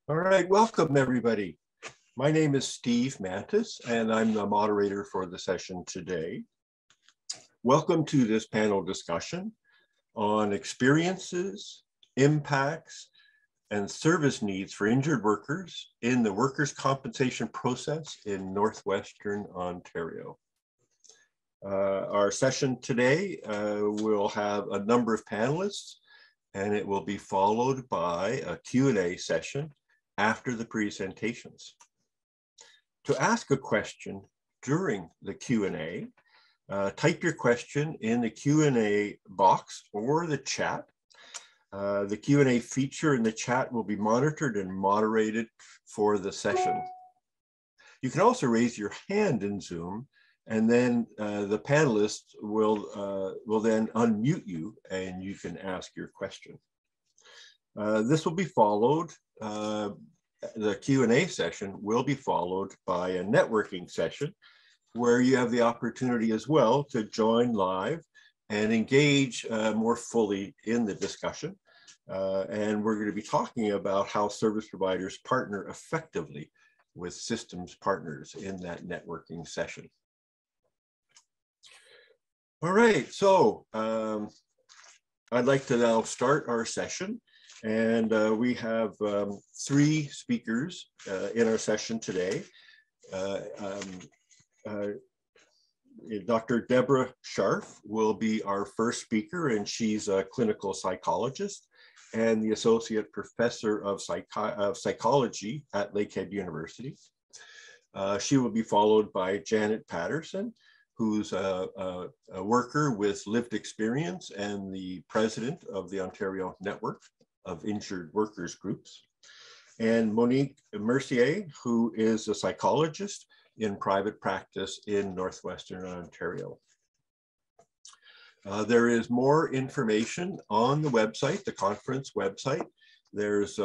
All right, welcome everybody. My name is Steve Mantis and I'm the moderator for the session today. Welcome to this panel discussion on experiences, impacts, and service needs for injured workers in the workers' compensation process in Northwestern Ontario. Our session today will have a number of panelists, and it will be followed by a Q&A session after the presentations. To ask a question during the Q&A, type your question in the Q&A box or the chat. The Q&A feature in the chat will be monitored and moderated for the session. You can also raise your hand in Zoom, and then the panelists will then unmute you and you can ask your question. This will be followed, the Q&A session will be followed by a networking session where you have the opportunity as well to join live and engage more fully in the discussion. And we're going to be talking about how service providers partner effectively with systems partners in that networking session. All right, so I'd like to now start our session. And we have three speakers in our session today. Dr. Deborah Scharf will be our first speaker, and she's a clinical psychologist and the Associate Professor of Psychology at Lakehead University. She will be followed by Janet Patterson, who's a worker with lived experience and the president of the Ontario Network of Injured Workers Groups, and Monique Mercier, who is a psychologist in private practice in Northwestern Ontario. There is more information on the website, the conference website. There's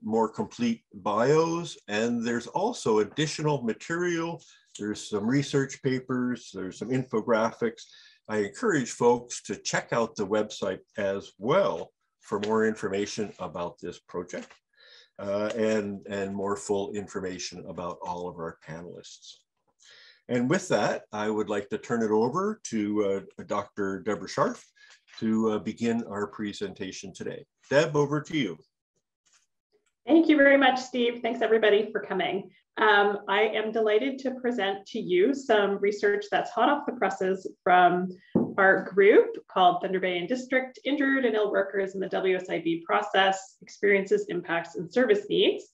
more complete bios, and there's also additional material. There's some research papers, there's some infographics. I encourage folks to check out the website as well for more information about this project and more full information about all of our panelists. And with that, I would like to turn it over to Dr. Deborah Scharf to begin our presentation today. Deb, over to you. Thank you very much, Steve. Thanks everybody for coming. I am delighted to present to you some research that's hot off the presses from our group called Thunder Bay and District Injured and Ill Workers in the WSIB Process, Experiences, Impacts, and Service Needs.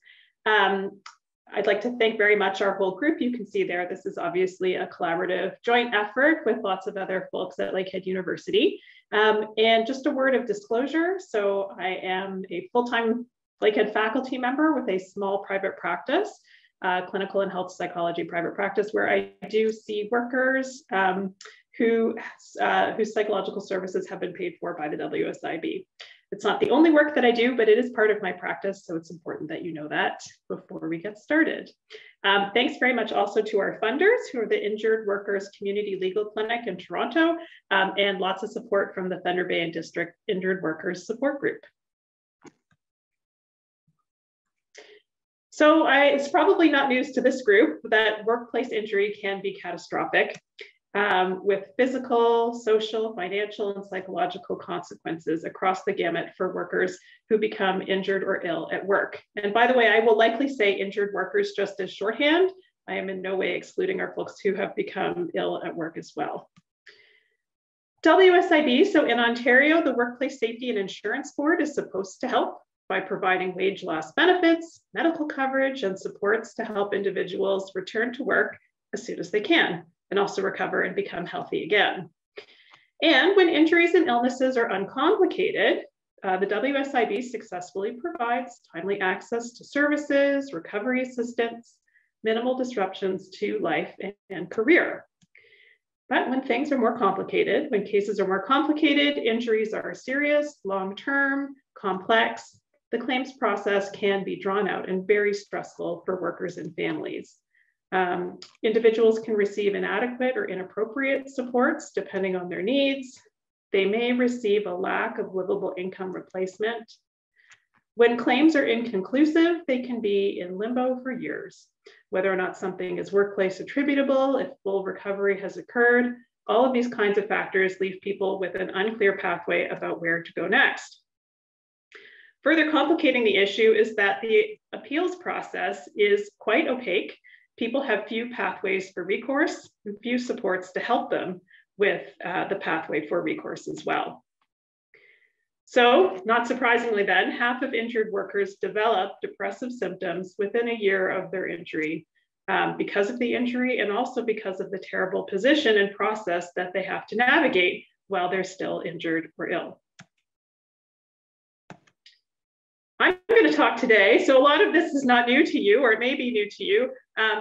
I'd like to thank very much our whole group. You can see there, this is obviously a collaborative joint effort with lots of other folks at Lakehead University. And just a word of disclosure. So I am a full-time Lakehead faculty member with a small private practice, clinical and health psychology private practice, where I do see workers whose psychological services have been paid for by the WSIB. It's not the only work that I do, but it is part of my practice, so it's important that you know that before we get started. Thanks very much also to our funders, who are the Injured Workers Community Legal Clinic in Toronto, and lots of support from the Thunder Bay and District Injured Workers Support Group. So it's probably not news to this group that workplace injury can be catastrophic with physical, social, financial, and psychological consequences across the gamut for workers who become injured or ill at work. And by the way, I will likely say injured workers just as shorthand. I am in no way excluding our folks who have become ill at work as well. WSIB, so in Ontario, the Workplace Safety and Insurance Board is supposed to help by providing wage loss benefits, medical coverage, and supports to help individuals return to work as soon as they can, and also recover and become healthy again. And when injuries and illnesses are uncomplicated, the WSIB successfully provides timely access to services, recovery assistance, minimal disruptions to life and career. But when things are more complicated, when cases are more complicated, injuries are serious, long-term, complex, the claims process can be drawn out and very stressful for workers and families. Individuals can receive inadequate or inappropriate supports depending on their needs. They may receive a lack of livable income replacement. When claims are inconclusive, they can be in limbo for years. Whether or not something is workplace attributable, if full recovery has occurred, all of these kinds of factors leave people with an unclear pathway about where to go next. Further complicating the issue is that the appeals process is quite opaque. People have few pathways for recourse and few supports to help them with the pathway for recourse as well. So, not surprisingly then, half of injured workers develop depressive symptoms within a year of their injury because of the injury and also because of the terrible position and process that they have to navigate while they're still injured or ill. I'm going to talk today, so a lot of this is not new to you, or it may be new to you,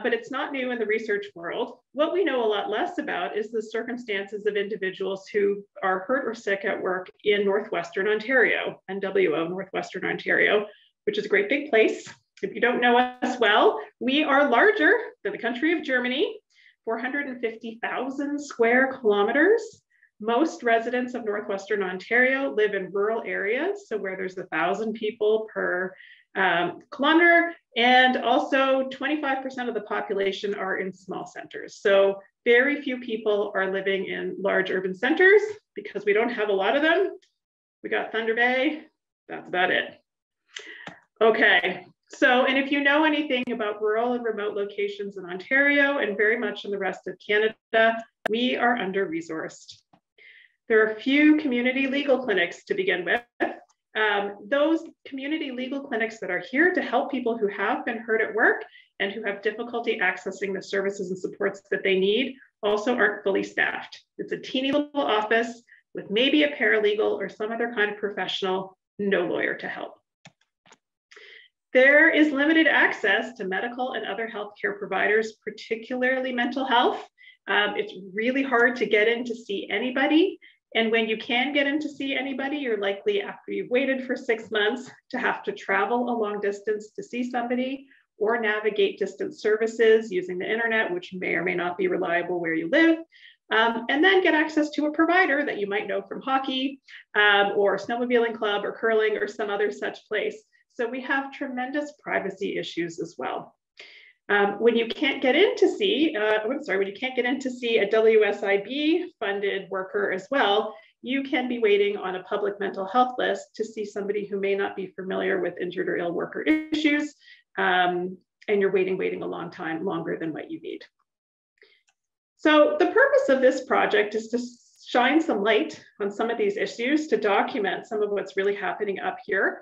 but it's not new in the research world. What we know a lot less about is the circumstances of individuals who are hurt or sick at work in Northwestern Ontario, NWO, Northwestern Ontario, which is a great big place. If you don't know us well, we are larger than the country of Germany, 450,000 square kilometers. Most residents of Northwestern Ontario live in rural areas, so where there's 1,000 people per kilometer, and also 25% of the population are in small centers. So very few people are living in large urban centers because we don't have a lot of them. We got Thunder Bay, that's about it. Okay, so, and if you know anything about rural and remote locations in Ontario and very much in the rest of Canada, we are under-resourced. There are few community legal clinics to begin with. Those community legal clinics that are here to help people who have been hurt at work and who have difficulty accessing the services and supports that they need also aren't fully staffed. It's a teeny little office with maybe a paralegal or some other kind of professional, no lawyer to help. There is limited access to medical and other healthcare providers, particularly mental health. It's really hard to get in to see anybody. And when you can get in to see anybody, you're likely, after you've waited for 6 months, to have to travel a long distance to see somebody or navigate distance services using the internet, which may or may not be reliable where you live, and then get access to a provider that you might know from hockey or snowmobiling club or curling or some other such place. So we have tremendous privacy issues as well. When you can't get in to see, when you can't get in to see a WSIB funded worker as well, you can be waiting on a public mental health list to see somebody who may not be familiar with injured or ill worker issues, and you're waiting a long time, longer than what you need. So the purpose of this project is to shine some light on some of these issues, to document some of what's really happening up here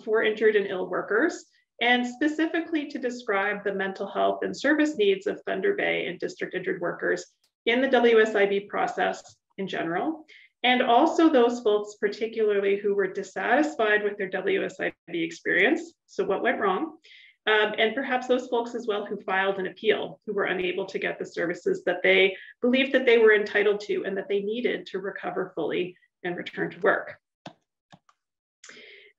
for injured and ill workers, and specifically to describe the mental health and service needs of Thunder Bay and district injured workers in the WSIB process in general, and also those folks particularly who were dissatisfied with their WSIB experience, so what went wrong, and perhaps those folks as well who filed an appeal, who were unable to get the services that they believed that they were entitled to and that they needed to recover fully and return to work.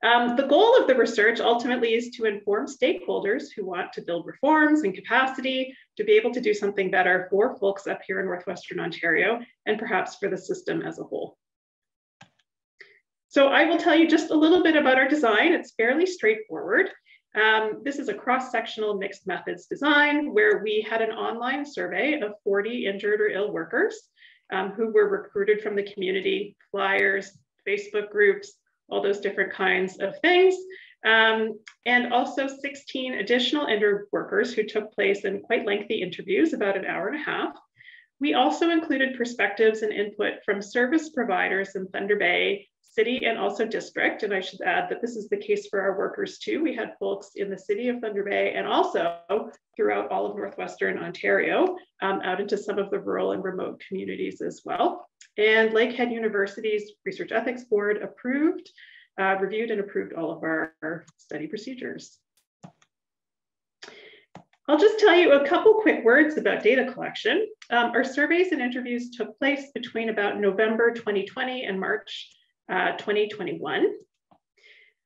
The goal of the research ultimately is to inform stakeholders who want to build reforms and capacity to be able to do something better for folks up here in Northwestern Ontario and perhaps for the system as a whole. So I will tell you just a little bit about our design. It's fairly straightforward. This is a cross-sectional mixed methods design where we had an online survey of 40 injured or ill workers who were recruited from the community, flyers, Facebook groups, all those different kinds of things. And also 16 additional injured workers who took place in quite lengthy interviews, about an hour and a half. We also included perspectives and input from service providers in Thunder Bay, city, and also district. And I should add that this is the case for our workers too. We had folks in the city of Thunder Bay and also throughout all of Northwestern Ontario, out into some of the rural and remote communities as well. And Lakehead University's Research Ethics Board reviewed and approved all of our study procedures. I'll just tell you a couple quick words about data collection. Our surveys and interviews took place between about November 2020 and March 2021.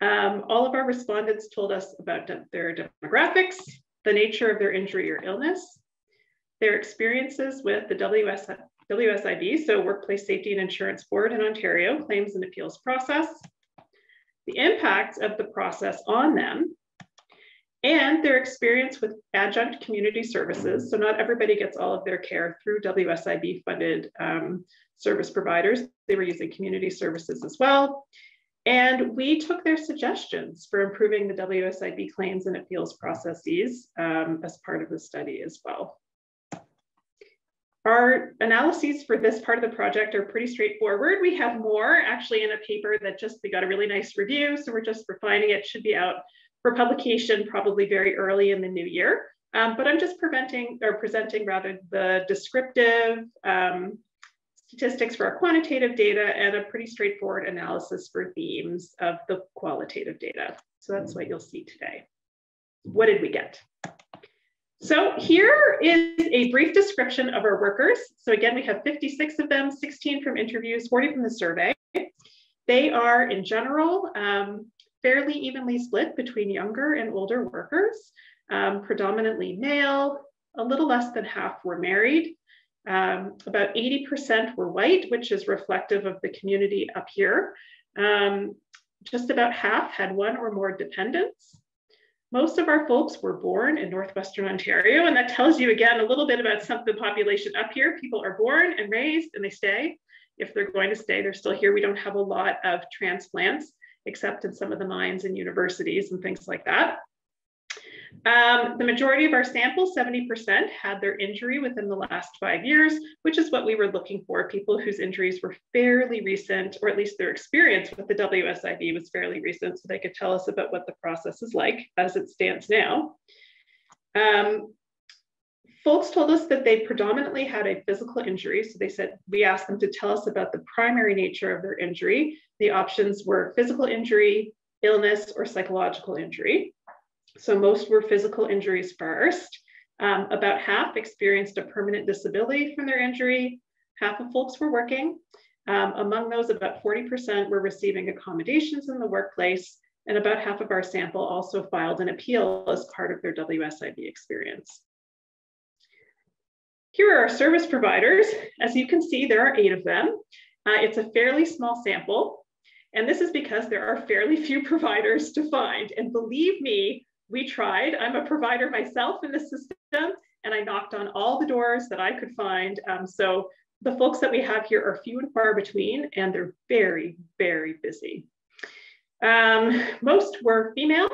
All of our respondents told us about their demographics, the nature of their injury or illness, their experiences with the WSIB, so Workplace Safety and Insurance Board in Ontario, claims and appeals process, the impacts of the process on them, and their experience with adjunct community services. So not everybody gets all of their care through WSIB funded service providers. They were using community services as well. And we took their suggestions for improving the WSIB claims and appeals processes as part of the study as well. Our analyses for this part of the project are pretty straightforward. We have more actually in a paper that we got a really nice review. So we're just refining it, should be out for publication probably very early in the new year. But I'm just presenting rather the descriptive statistics for our quantitative data and a pretty straightforward analysis for themes of the qualitative data. So that's what you'll see today. What did we get? So here is a brief description of our workers. So again, we have 56 of them, 16 from interviews, 40 from the survey. They are in general fairly evenly split between younger and older workers, predominantly male, a little less than half were married. About 80% were white, which is reflective of the community up here. Just about half had one or more dependents. Most of our folks were born in Northwestern Ontario, and that tells you again a little bit about some of the population up here. People are born and raised and they stay. If they're going to stay, they're still here. We don't have a lot of transplants, except in some of the mines and universities and things like that. The majority of our sample, 70%, had their injury within the last 5 years, which is what we were looking for, people whose injuries were fairly recent, or at least their experience with the WSIB was fairly recent, so they could tell us about what the process is like as it stands now. Folks told us that they predominantly had a physical injury. So they said, we asked them to tell us about the primary nature of their injury. The options were physical injury, illness, or psychological injury. So most were physical injuries first. About half experienced a permanent disability from their injury. Half of folks were working. Among those, about 40% were receiving accommodations in the workplace, and about half of our sample also filed an appeal as part of their WSIB experience. Here are our service providers. As you can see, there are 8 of them. It's a fairly small sample, and this is because there are fairly few providers to find. And believe me, we tried. I'm a provider myself in the system, and I knocked on all the doors that I could find. So the folks that we have here are few and far between, and they're very, very busy. Most were female.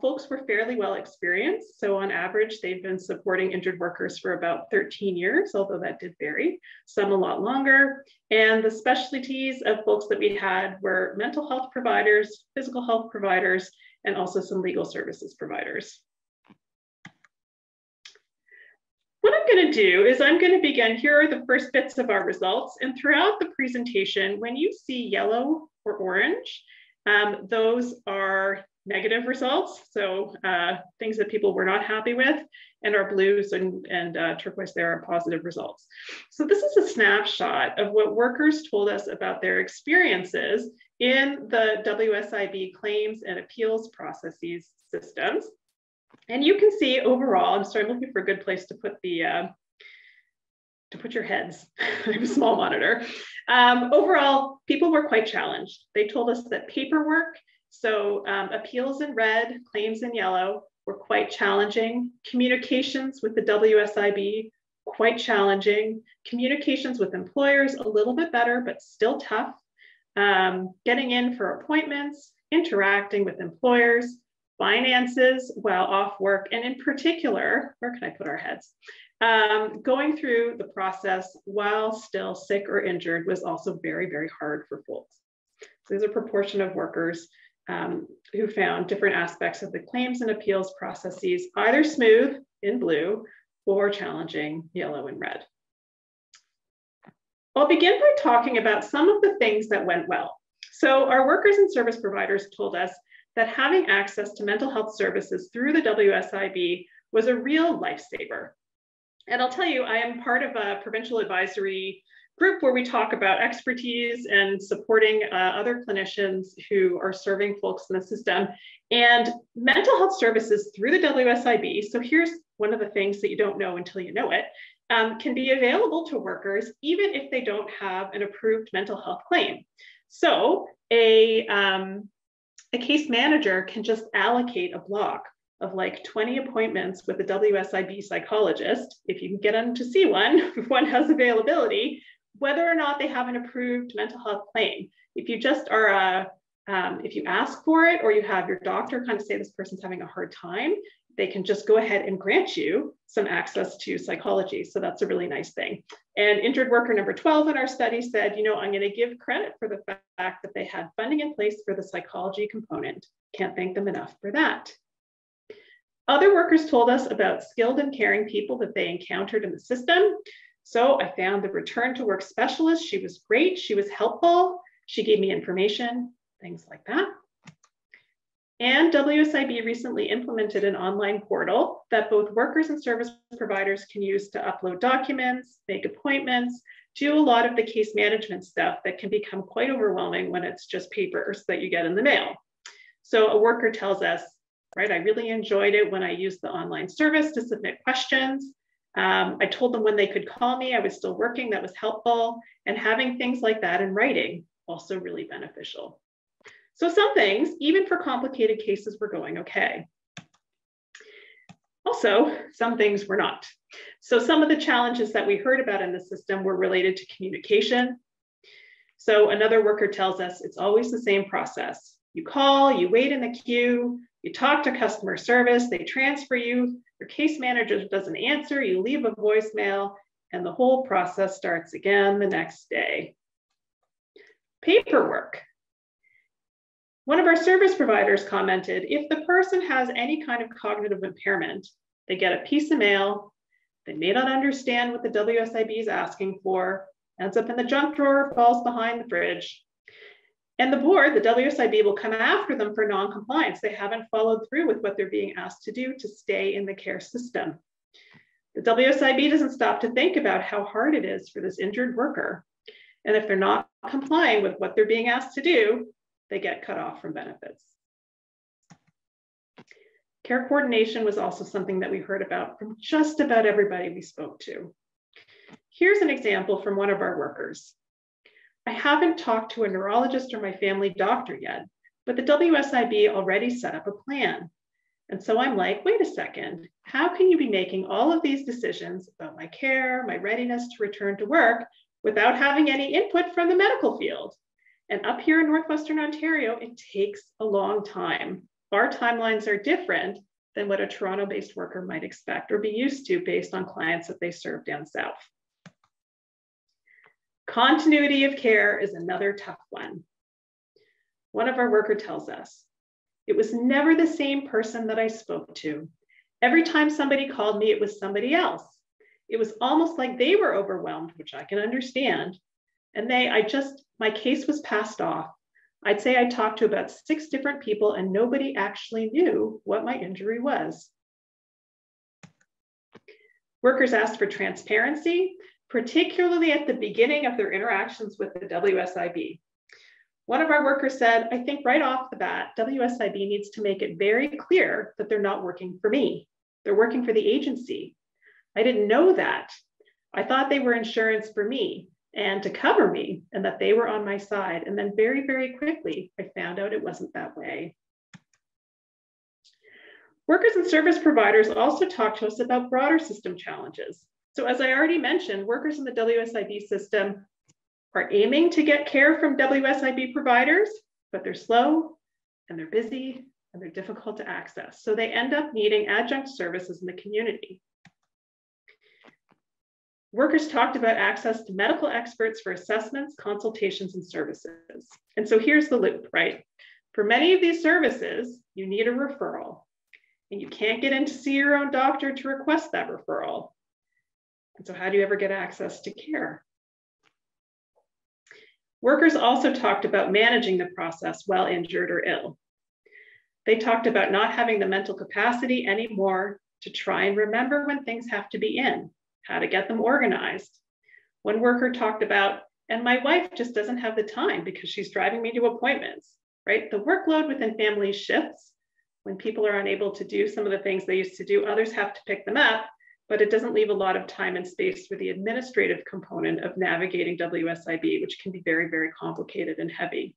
Folks were fairly well experienced. So on average, they've been supporting injured workers for about 13 years, although that did vary, some a lot longer. And the specialties of folks that we had were mental health providers, physical health providers, and also some legal services providers. What I'm going to do is I'm going to begin, here are the first bits of our results. And throughout the presentation, when you see yellow or orange, those are negative results. So things that people were not happy with, and our blues and turquoise there are positive results. So this is a snapshot of what workers told us about their experiences in the WSIB claims and appeals processes systems. And you can see overall, I'm sorry, I'm looking for a good place to put the, to put your heads. I have a small monitor. Overall, people were quite challenged. They told us that paperwork, so appeals in red, claims in yellow, were quite challenging. Communications with the WSIB, quite challenging. Communications with employers, a little bit better, but still tough. Getting in for appointments, interacting with employers, finances while off work, and in particular, where can I put our heads? Going through the process while still sick or injured was also very, very hard for folks. So there's a proportion of workers who found different aspects of the claims and appeals processes either smooth in blue or challenging yellow and red. I'll begin by talking about some of the things that went well. So our workers and service providers told us that having access to mental health services through the WSIB was a real lifesaver. And I'll tell you, I am part of a provincial advisory group where we talk about expertise and supporting other clinicians who are serving folks in the system. And mental health services through the WSIB, so here's one of the things that you don't know until you know it, can be available to workers even if they don't have an approved mental health claim. So a case manager can just allocate a block of like 20 appointments with a WSIB psychologist, if you can get them to see one, if one has availability, whether or not they have an approved mental health claim. If you just are if you ask for it, or you have your doctor kind of say this person's having a hard time, they can just go ahead and grant you some access to psychology. So that's a really nice thing. And injured worker number 12 in our study said, you know, I'm going to give credit for the fact that they had funding in place for the psychology component. Can't thank them enough for that. Other workers told us about skilled and caring people that they encountered in the system. So I found the return to work specialist. She was great. She was helpful. She gave me information, things like that. And WSIB recently implemented an online portal that both workers and service providers can use to upload documents, make appointments, do a lot of the case management stuff that can become quite overwhelming when it's just papers that you get in the mail. So a worker tells us, right, I really enjoyed it when I used the online service to submit questions. I told them when they could call me, I was still working, that was helpful. And having things like that in writing, also really beneficial. So some things, even for complicated cases, were going okay. Also, some things were not. So some of the challenges that we heard about in the system were related to communication. So another worker tells us it's always the same process. You call, you wait in the queue, you talk to customer service, they transfer you, your case manager doesn't answer, you leave a voicemail, and the whole process starts again the next day. Paperwork. One of our service providers commented, if the person has any kind of cognitive impairment, they get a piece of mail, they may not understand what the WSIB is asking for, ends up in the junk drawer, falls behind the fridge. And the board, the WSIB, will come after them for non-compliance. They haven't followed through with what they're being asked to do to stay in the care system. The WSIB doesn't stop to think about how hard it is for this injured worker. And if they're not complying with what they're being asked to do, they get cut off from benefits. Care coordination was also something that we heard about from just about everybody we spoke to. Here's an example from one of our workers. I haven't talked to a neurologist or my family doctor yet, but the WSIB already set up a plan. And so I'm like, wait a second, how can you be making all of these decisions about my care, my readiness to return to work without having any input from the medical field? And up here in Northwestern Ontario, it takes a long time. Our timelines are different than what a Toronto-based worker might expect or be used to based on clients that they serve down south. Continuity of care is another tough one. One of our workers tells us, it was never the same person that I spoke to. Every time somebody called me, it was somebody else. It was almost like they were overwhelmed, which I can understand. And my case was passed off. I'd say I talked to about 6 different people and nobody actually knew what my injury was. Workers asked for transparency, particularly at the beginning of their interactions with the WSIB. One of our workers said, I think right off the bat, WSIB needs to make it very clear that they're not working for me. They're working for the agency. I didn't know that. I thought they were insurance for me and to cover me and that they were on my side. And then very, very quickly, I found out it wasn't that way. Workers and service providers also talked to us about broader system challenges. So as I already mentioned, workers in the WSIB system are aiming to get care from WSIB providers, but they're slow and they're busy and they're difficult to access. So they end up needing adjunct services in the community. Workers talked about access to medical experts for assessments, consultations, and services. And so here's the loop, right? For many of these services, you need a referral, and you can't get in to see your own doctor to request that referral. And so how do you ever get access to care? Workers also talked about managing the process while injured or ill. They talked about not having the mental capacity anymore to try and remember when things have to be in, how to get them organized. One worker talked about, and my wife just doesn't have the time because she's driving me to appointments, right? The workload within families shifts. When people are unable to do some of the things they used to do, others have to pick them up, but it doesn't leave a lot of time and space for the administrative component of navigating WSIB, which can be very, very complicated and heavy.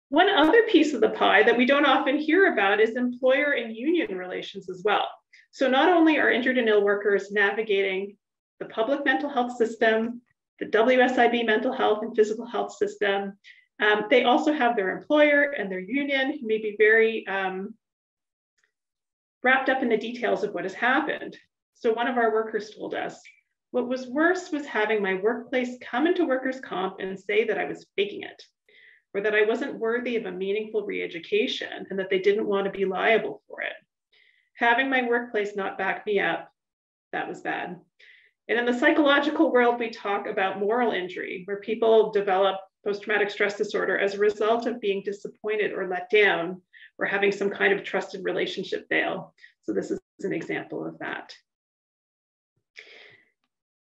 One other piece of the pie that we don't often hear about is employer and union relations as well. So not only are injured and ill workers navigating the public mental health system, the WSIB mental health and physical health system, they also have their employer and their union who may be very wrapped up in the details of what has happened. So one of our workers told us, what was worse was having my workplace come into workers' comp and say that I was faking it, or that I wasn't worthy of a meaningful re-education and that they didn't want to be liable for it. Having my workplace not back me up, that was bad. And in the psychological world, we talk about moral injury, where people develop post-traumatic stress disorder as a result of being disappointed or let down, or having some kind of trusted relationship fail. So this is an example of that.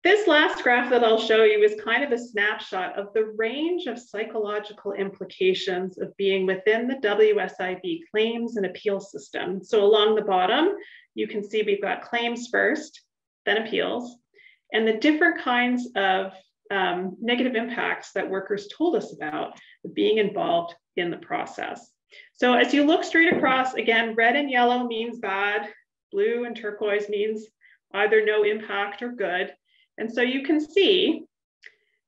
This last graph that I'll show you is kind of a snapshot of the range of psychological implications of being within the WSIB claims and appeal system. So along the bottom, you can see we've got claims first, then appeals, and the different kinds of negative impacts that workers told us about being involved in the process. So as you look straight across, again, red and yellow means bad, blue and turquoise means either no impact or good. And so you can see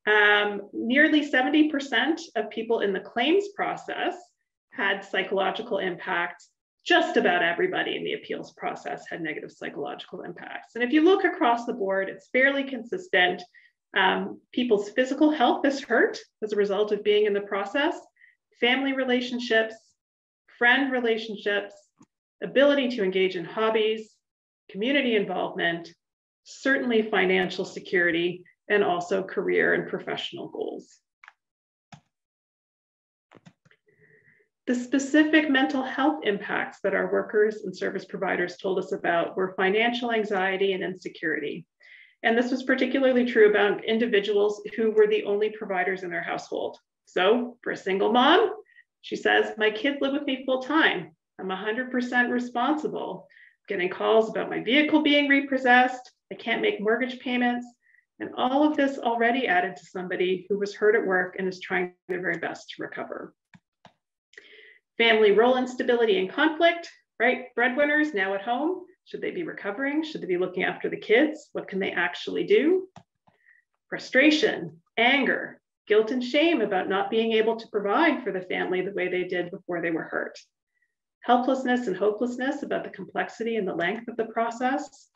nearly 70% of people in the claims process had psychological impacts. Just about everybody in the appeals process had negative psychological impacts. And if you look across the board, it's fairly consistent. People's physical health is hurt as a result of being in the process, family relationships, friend relationships, ability to engage in hobbies, community involvement, certainly financial security, and also career and professional goals. The specific mental health impacts that our workers and service providers told us about were financial anxiety and insecurity. And this was particularly true about individuals who were the only providers in their household. So for a single mom, she says, my kids live with me full time. I'm 100% responsible. Getting calls about my vehicle being repossessed. I can't make mortgage payments. And all of this already added to somebody who was hurt at work and is trying their very best to recover. Family role instability and conflict, right? Breadwinners now at home. Should they be recovering? Should they be looking after the kids? What can they actually do? Frustration, anger, guilt and shame about not being able to provide for the family the way they did before they were hurt. Helplessness and hopelessness about the complexity and the length of the process.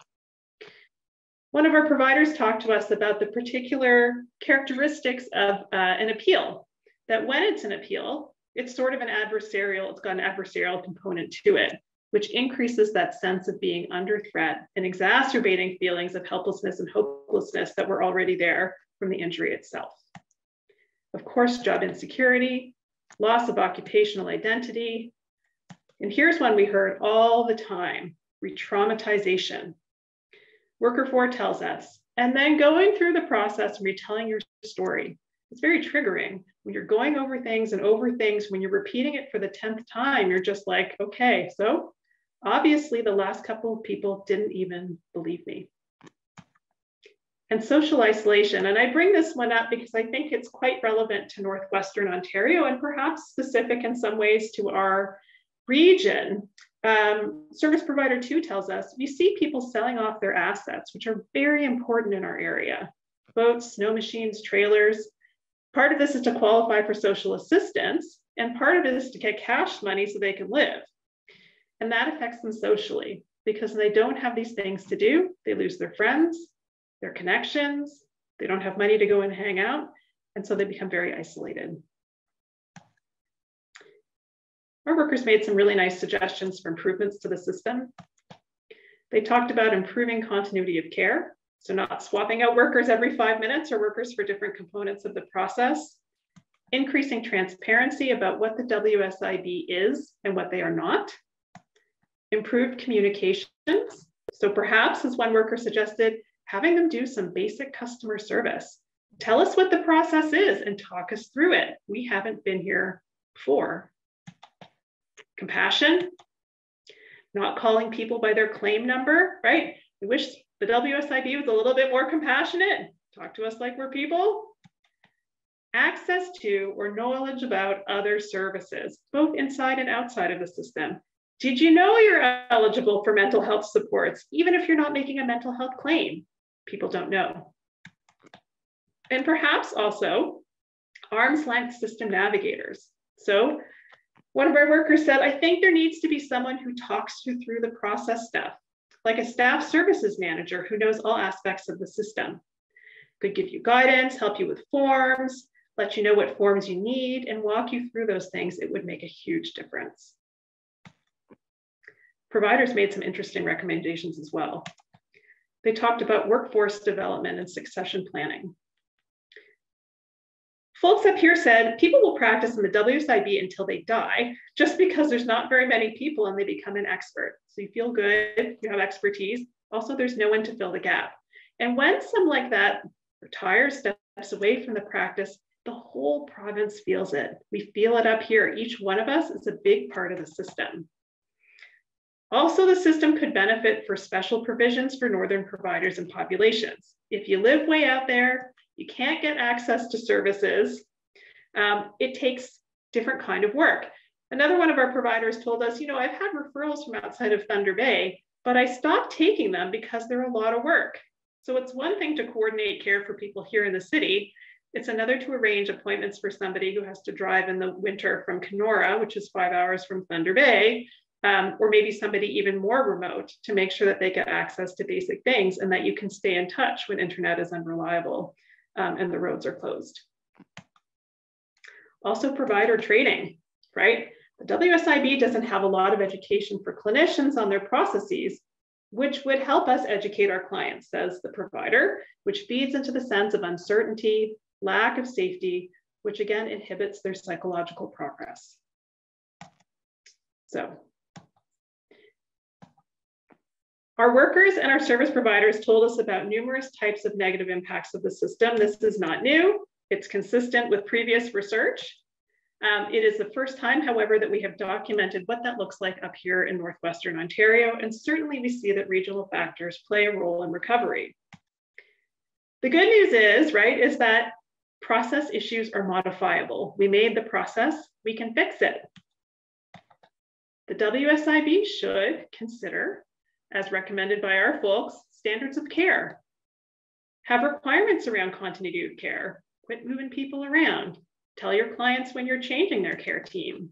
One of our providers talked to us about the particular characteristics of an appeal, that when it's an appeal, it's sort of an adversarial, it's got an adversarial component to it, which increases that sense of being under threat and exacerbating feelings of helplessness and hopelessness that were already there from the injury itself. Of course, job insecurity, loss of occupational identity. And here's one we heard all the time, re-traumatization. Worker 4 tells us, and then going through the process and retelling your story. It's very triggering when you're going over things and over things, when you're repeating it for the 10th time, you're just like, okay, so obviously the last couple of people didn't even believe me. And social isolation, and I bring this one up because I think it's quite relevant to Northwestern Ontario and perhaps specific in some ways to our region. Service provider 2 tells us, we see people selling off their assets, which are very important in our area. Boats, snow machines, trailers. Part of this is to qualify for social assistance, and part of it is to get cash money so they can live. And that affects them socially because they don't have these things to do. They lose their friends, their connections, they don't have money to go and hang out, and so they become very isolated. Our workers made some really nice suggestions for improvements to the system. They talked about improving continuity of care, so not swapping out workers every 5 minutes or workers for different components of the process, increasing transparency about what the WSIB is and what they are not, improved communications. So perhaps, as one worker suggested, having them do some basic customer service. Tell us what the process is and talk us through it. We haven't been here before. Compassion, not calling people by their claim number, right? We wish the WSIB was a little bit more compassionate. Talk to us like we're people. Access to or knowledge about other services, both inside and outside of the system. Did you know you're eligible for mental health supports, even if you're not making a mental health claim? People don't know. And perhaps also arm's length system navigators. So one of our workers said, I think there needs to be someone who talks you through the process stuff, like a staff services manager who knows all aspects of the system. Could give you guidance, help you with forms, let you know what forms you need, and walk you through those things. It would make a huge difference. Providers made some interesting recommendations as well. They talked about workforce development and succession planning. Folks up here said people will practice in the WSIB until they die, just because there's not very many people and they become an expert. So you feel good, you have expertise. Also, there's no one to fill the gap. And when someone like that retires, steps away from the practice, the whole province feels it. We feel it up here. Each one of us is a big part of the system. Also, the system could benefit for special provisions for northern providers and populations. If you live way out there, you can't get access to services. It takes different kind of work. Another one of our providers told us, I've had referrals from outside of Thunder Bay, but I stopped taking them because they're a lot of work. So it's one thing to coordinate care for people here in the city. It's another to arrange appointments for somebody who has to drive in the winter from Kenora, which is 5 hours from Thunder Bay, or maybe somebody even more remote, to make sure that they get access to basic things and that you can stay in touch when internet is unreliable and the roads are closed. Also, provider training, right? The WSIB doesn't have a lot of education for clinicians on their processes, which would help us educate our clients, says the provider, which feeds into the sense of uncertainty, lack of safety, which again inhibits their psychological progress. So our workers and our service providers told us about numerous types of negative impacts of the system. This is not new. It's consistent with previous research. It is the first time, however, that we have documented what that looks like up here in Northwestern Ontario. And certainly we see that regional factors play a role in recovery. The good news is, right, is that process issues are modifiable. We made the process, we can fix it. The WSIB should consider, as recommended by our folks, standards of care. Have requirements around continuity of care. Quit moving people around. Tell your clients when you're changing their care team.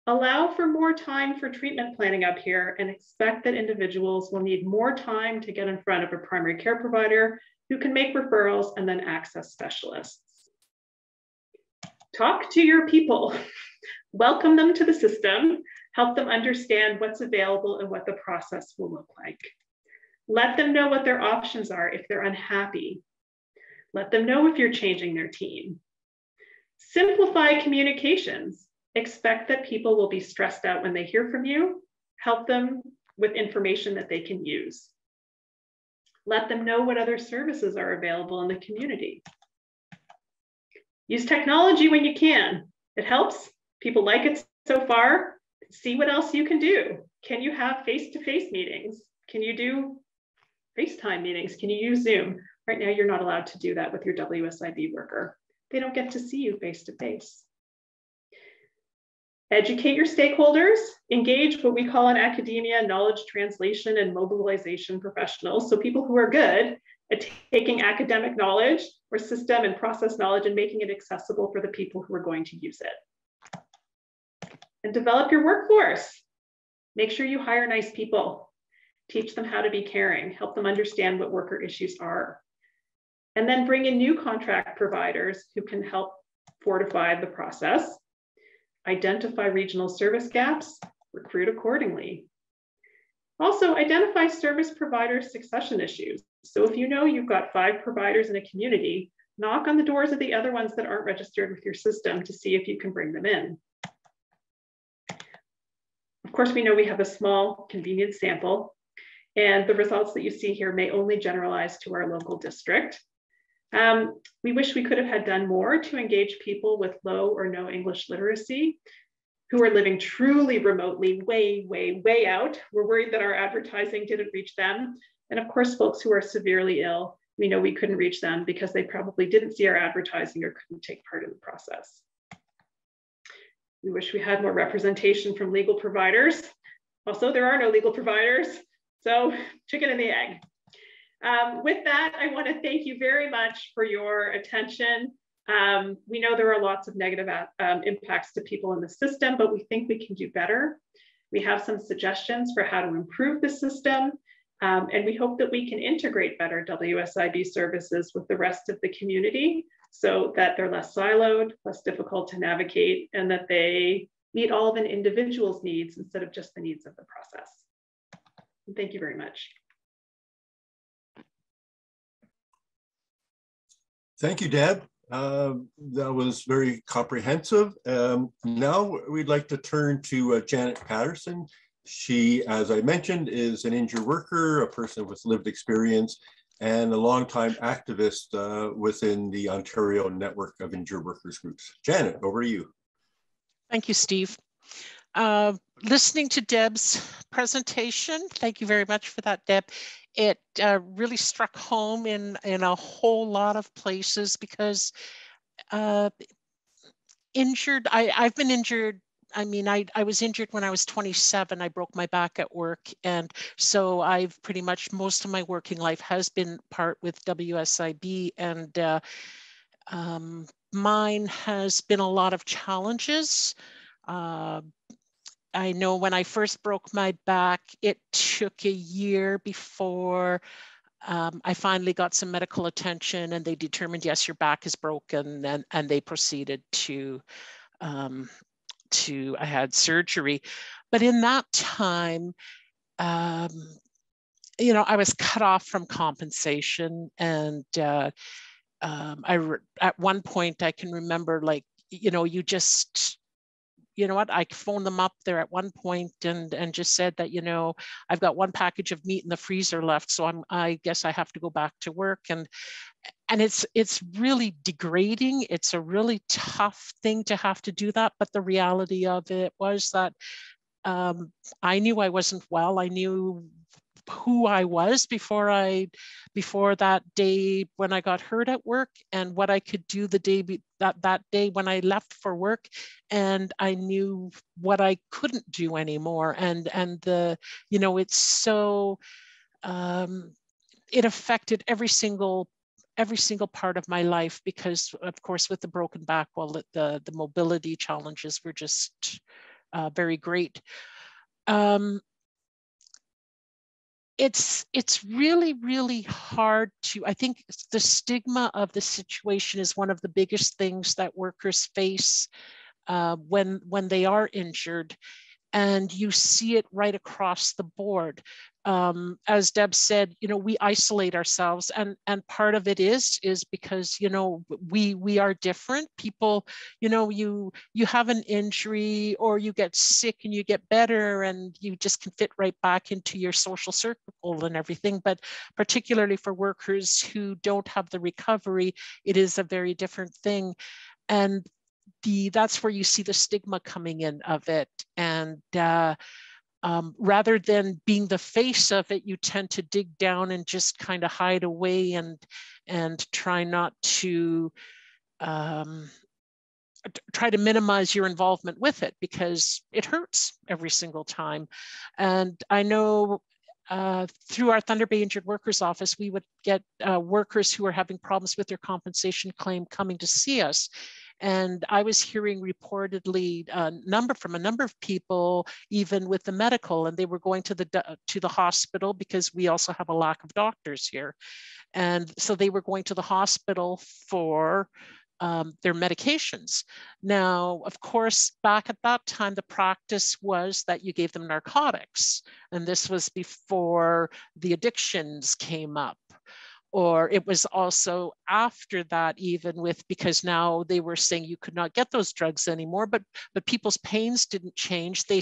Allow for more time for treatment planning up here and expect that individuals will need more time to get in front of a primary care provider who can make referrals and then access specialists. Talk to your people. Welcome them to the system. Help them understand what's available and what the process will look like. Let them know what their options are if they're unhappy. Let them know if you're changing their team. Simplify communications. Expect that people will be stressed out when they hear from you. Help them with information that they can use. Let them know what other services are available in the community. Use technology when you can. It helps. People like it so far. See what else you can do. Can you have face-to-face meetings? Can you do FaceTime meetings? Can you use Zoom? Right now, you're not allowed to do that with your WSIB worker. They don't get to see you face-to-face. Educate your stakeholders, engage what we call in academia knowledge translation and mobilization professionals. So people who are good at taking academic knowledge or system and process knowledge and making it accessible for the people who are going to use it. And develop your workforce. Make sure you hire nice people. Teach them how to be caring, help them understand what worker issues are. And then bring in new contract providers who can help fortify the process. Identify regional service gaps, recruit accordingly. Also, identify service provider succession issues. So if you know you've got 5 providers in a community, knock on the doors of the other ones that aren't registered with your system to see if you can bring them in. Of course, we know we have a small, convenient sample, and the results that you see here may only generalize to our local district. We wish we could have had done more to engage people with low or no English literacy who are living truly remotely, way, way, way out. We're worried that our advertising didn't reach them. And of course, folks who are severely ill, we know we couldn't reach them because they probably didn't see our advertising or couldn't take part in the process. We wish we had more representation from legal providers. Also, there are no legal providers, so chicken and the egg. With that, I want to thank you very much for your attention. We know there are lots of negative impacts to people in the system, but we think we can do better. We have some suggestions for how to improve the system, and we hope that we can integrate better WSIB services with the rest of the community so that they're less siloed, less difficult to navigate, and that they meet all of an individual's needs instead of just the needs of the process. And thank you very much. Thank you, Deb. That was very comprehensive. Now we'd like to turn to Janet Patterson. She, as I mentioned, is an injured worker, a person with lived experience, and a longtime activist within the Ontario Network of Injured Workers Groups. Janet, over to you. Thank you, Steve. Listening to Deb's presentation, thank you very much for that, Deb. It really struck home in a whole lot of places because I've been injured. I mean, I was injured when I was 27. I broke my back at work. And so I've pretty much, most of my working life has been part with WSIB. And mine has been a lot of challenges. I know when I first broke my back, it took a year before I finally got some medical attention and they determined, yes, your back is broken, and they proceeded to I had surgery. But in that time, you know, I was cut off from compensation. And at one point I can remember, like, you know, you know what, I phoned them up there at one point and just said that, you know, I've got one package of meat in the freezer left, so I guess I have to go back to work. And it's really degrading. It's a really tough thing to have to do that. But the reality of it was that I knew I wasn't well. I knew who I was before that day when I got hurt at work, and what I could do the day that day when I left for work, and I knew what I couldn't do anymore. And the, you know, it's so it affected every single part of my life, because of course with the broken back, well, the mobility challenges were just very great. It's really, really hard to, I think the stigma of the situation is one of the biggest things that workers face when they are injured. And you see it right across the board. As Deb said, you know, we isolate ourselves, and part of it is because, you know, we are different people. You know, you have an injury or you get sick and you get better and you just can fit right back into your social circle and everything. But particularly for workers who don't have the recovery, it is a very different thing. And that's where you see the stigma coming in of it. And rather than being the face of it, you tend to dig down and just kind of hide away and try not to try to minimize your involvement with it, because it hurts every single time. And I know through our Thunder Bay Injured Workers Office, we would get workers who are having problems with their compensation claim coming to see us. And I was hearing reportedly from a number of people, even with the medical, and they were going to the hospital, because we also have a lack of doctors here. And so they were going to the hospital for their medications. Now, of course, back at that time, the practice was that you gave them narcotics. And this was before the addictions came up. Or it was also after that, even because now they were saying you could not get those drugs anymore, but people's pains didn't change. They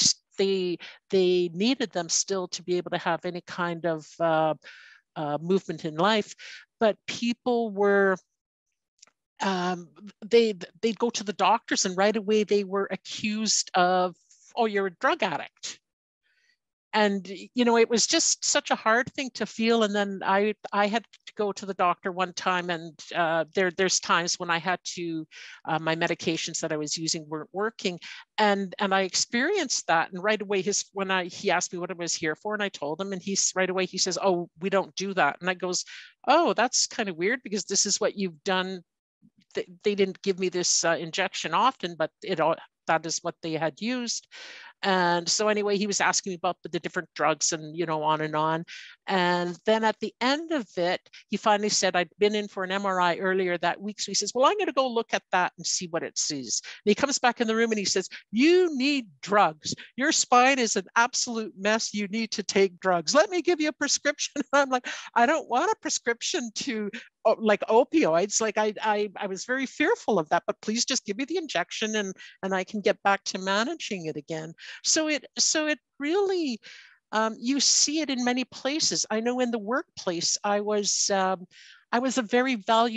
needed them still to be able to have any kind of movement in life. But people were, they'd go to the doctors, and right away they were accused of oh, you're a drug addict. And, you know, it was just such a hard thing to feel. And then I had to go to the doctor one time, and there's times when I had to, my medications that I was using weren't working. And I experienced that. And right away, he asked me what I was here for, and I told him, and right away he says, oh, we don't do that. And I goes, oh, that's kind of weird, because this is what you've done. They didn't give me this injection often, but that is what they had used. And so anyway, he was asking me about the different drugs and, you know, on and on. And then at the end of it, he finally said, I'd been in for an MRI earlier that week. So he says, well, I'm going to go look at that and see what it sees. And he comes back in the room and he says, you need drugs. Your spine is an absolute mess. You need to take drugs. Let me give you a prescription. And I'm like, I don't want a prescription to like opioids. Like I was very fearful of that, but please just give me the injection and I can get back to managing it again. So it really, you see it in many places. I know in the workplace, I was a caregiver.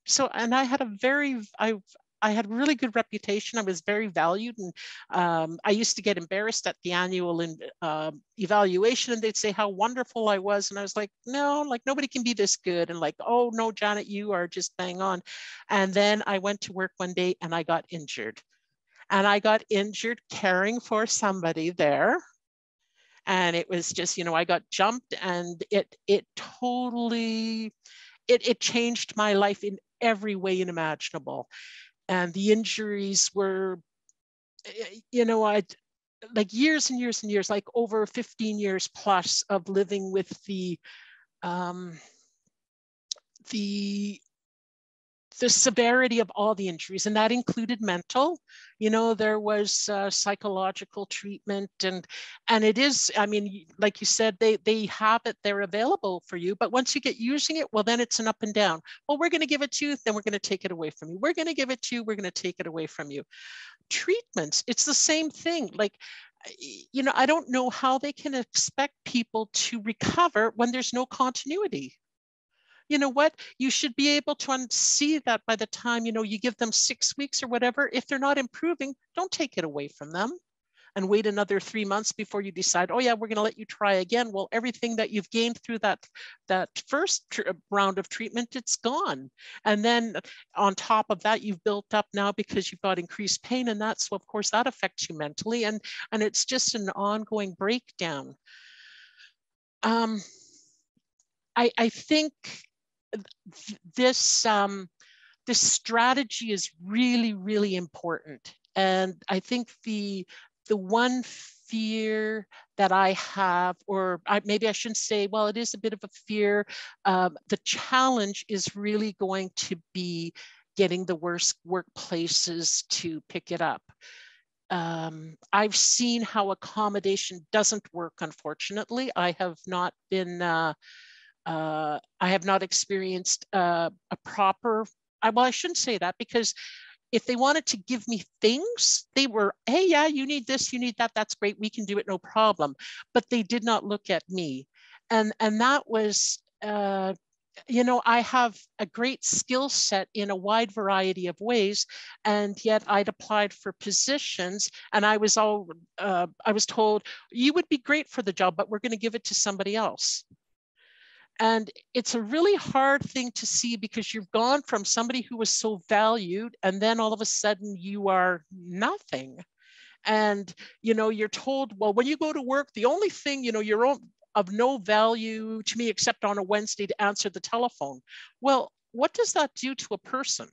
So, and I had I had a really good reputation. I was very valued. And I used to get embarrassed at the annual evaluation, and they'd say how wonderful I was. And I was like, no, like nobody can be this good. And like, oh no, Janet, you are just bang on. And then I went to work one day and I got injured. And I got injured caring for somebody there. And it was just, you know, I got jumped, and it totally, it changed my life in every way unimaginable. And the injuries were, you know, like years and years and years, like over 15 years plus of living with the severity of all the injuries, and that included mental. You know, there was psychological treatment, and it is, I mean, like you said, they have it, they're available for you, but once you get using it, well, then it's an up and down. Well, we're going to give it to you, then we're going to take it away from you. We're going to give it to you, we're going to take it away from you. Treatments, it's the same thing. Like, you know, I don't know how they can expect people to recover when there's no continuity. You know what? You should be able to see that by the time, you know, you give them 6 weeks or whatever. If they're not improving, don't take it away from them and wait another 3 months before you decide, oh yeah, we're going to let you try again. Well, everything that you've gained through that first round of treatment, it's gone. And then on top of that, you've built up now because you've got increased pain. And that's, of course, that affects you mentally. And it's just an ongoing breakdown. I think this strategy is really, really important. And I think the one fear that I have, or maybe I shouldn't say, well, it is a bit of a fear. The challenge is really going to be getting the worst workplaces to pick it up. I've seen how accommodation doesn't work, unfortunately. I have not been I have not experienced a proper, well, I shouldn't say that, because if they wanted to give me things, they were, hey, yeah, you need this, you need that, that's great, we can do it, no problem. But they did not look at me. And that was, you know, I have a great skill set in a wide variety of ways, and yet I'd applied for positions, and I was told, you would be great for the job, but we're going to give it to somebody else. And it's a really hard thing to see, because you've gone from somebody who was so valued, and then all of a sudden you are nothing. And, you know, you're told, well, when you go to work, the only thing, you know, you're of no value to me except on a Wednesday to answer the telephone. Well, what does that do to a person?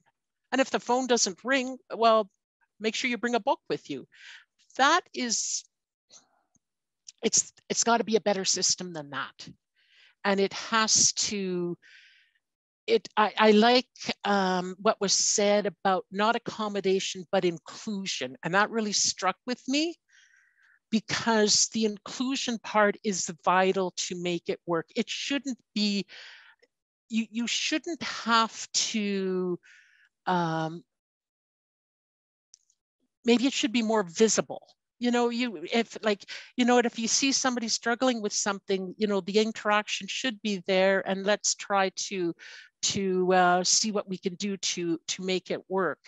And if the phone doesn't ring, well, make sure you bring a book with you. That is, it's got to be a better system than that. And it has to, I like what was said about not accommodation, but inclusion. And that really struck with me, because the inclusion part is vital to make it work. It shouldn't be, you shouldn't have to, maybe it should be more visible. You know, if you see somebody struggling with something, you know, the interaction should be there, and let's try to see what we can do to make it work.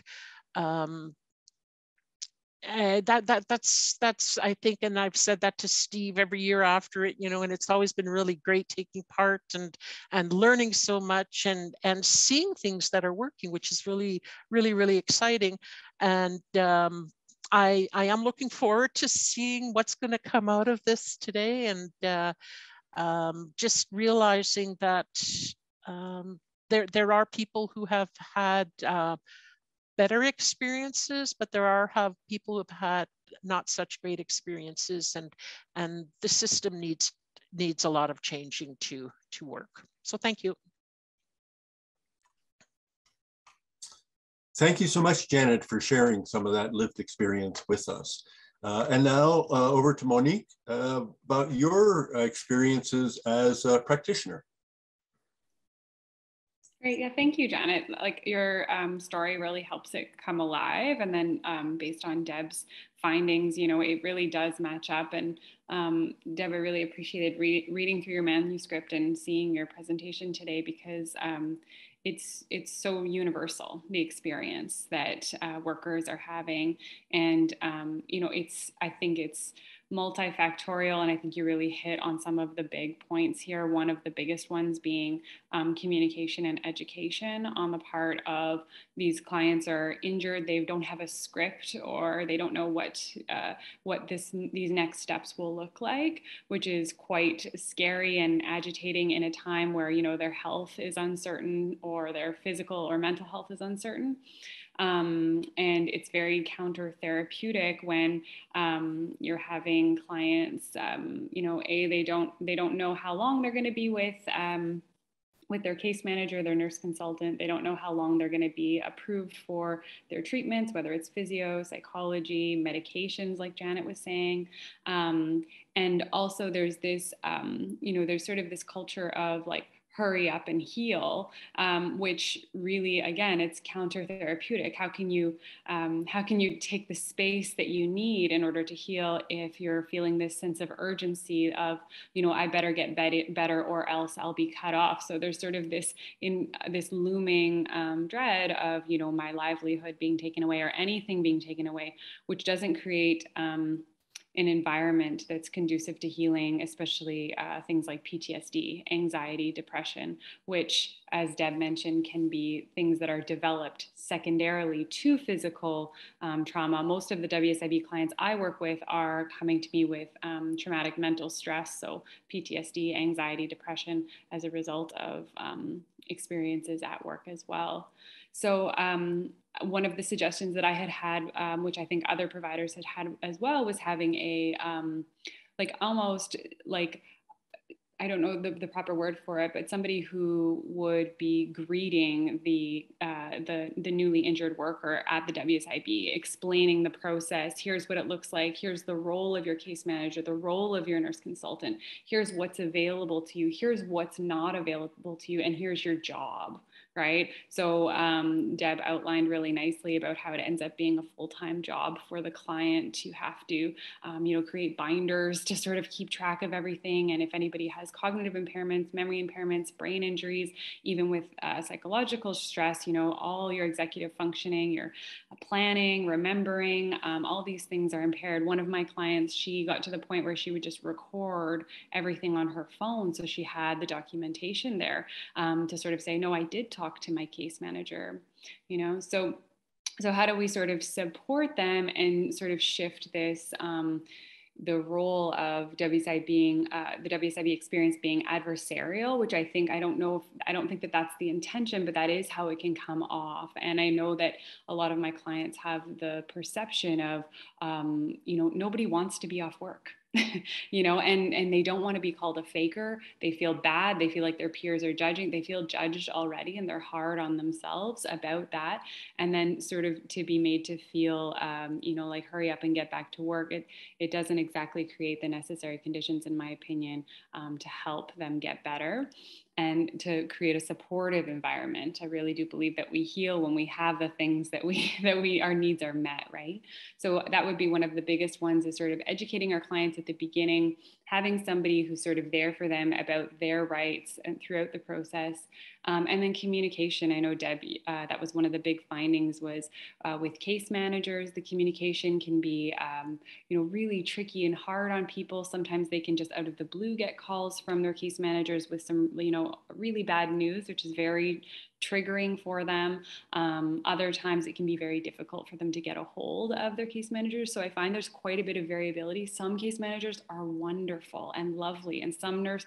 that's I think, and I've said that to Steve every year after it, you know, and it's always been really great taking part and learning so much and seeing things that are working, which is really exciting. And I am looking forward to seeing what's going to come out of this today, and just realizing that there are people who have had better experiences, but have people who have had not such great experiences, and the system needs a lot of changing to work. So thank you. Thank you so much, Janet, for sharing some of that lived experience with us. And now over to Monique about your experiences as a practitioner. Great. Yeah, thank you, Janet. Like your story really helps it come alive. And then based on Deb's findings, you know, it really does match up. And Deb, I really appreciated reading through your manuscript and seeing your presentation today, because it's so universal, the experience that workers are having. And, you know, I think it's multifactorial, and I think you really hit on some of the big points here. One of the biggest ones being communication and education on the part of these clients are injured. They don't have a script, or they don't know what these next steps will look like, which is quite scary and agitating in a time where, you know, their health is uncertain, or their physical or mental health is uncertain. And it's very counter-therapeutic when you're having clients, you know, they don't know how long they're going to be with their case manager, their nurse consultant. They don't know how long they're going to be approved for their treatments, whether it's physio, psychology, medications, like Janet was saying. And also there's this, you know, there's sort of this culture of like, hurry up and heal, which really, again, it's counter-therapeutic. How can you take the space that you need in order to heal if you're feeling this sense of urgency of, you know, I better get better or else I'll be cut off. So there's sort of this looming dread of, you know, my livelihood being taken away or anything being taken away, which doesn't create an environment that's conducive to healing, especially things like PTSD, anxiety, depression, which, as Deb mentioned, can be things that are developed secondarily to physical trauma. Most of the WSIB clients I work with are coming to me with traumatic mental stress, so PTSD, anxiety, depression, as a result of experiences at work as well. So one of the suggestions that I had, which I think other providers had as well, was having a almost like, I don't know the proper word for it, but somebody who would be greeting the newly injured worker at the WSIB, explaining the process. Here's what it looks like. Here's the role of your case manager, the role of your nurse consultant. Here's what's available to you. Here's what's not available to you. And here's your job. Right. So Deb outlined really nicely about how it ends up being a full-time job for the client. You have to, you know, create binders to sort of keep track of everything. And if anybody has cognitive impairments, memory impairments, brain injuries, even with psychological stress, you know, all your executive functioning, your planning, remembering, all these things are impaired. One of my clients, she got to the point where she would just record everything on her phone. So she had the documentation there to sort of say, no, I did talk to my case manager, you know. So how do we sort of support them and sort of shift this, the role of WSIB being, the WSIB experience being adversarial, which I don't think that that's the intention, but that is how it can come off. And I know that a lot of my clients have the perception of, you know, nobody wants to be off work. You know, and they don't want to be called a faker. They feel bad. They feel like their peers are judging. They feel judged already, and they're hard on themselves about that. And then sort of to be made to feel, you know, like hurry up and get back to work. It doesn't exactly create the necessary conditions, in my opinion, to help them get better and to create a supportive environment. I really do believe that we heal when we have the things that our needs are met, right? So that would be one of the biggest ones, is sort of educating our clients at the beginning, having somebody who's sort of there for them about their rights and throughout the process, And then communication. I know, Deb, that was one of the big findings was with case managers, the communication can be, really tricky and hard on people. Sometimes they can just out of the blue get calls from their case managers with some, really bad news, which is very triggering for them. Other times it can be very difficult for them to get a hold of their case managers. So I find there's quite a bit of variability. Some case managers are wonderful and lovely, and some nurse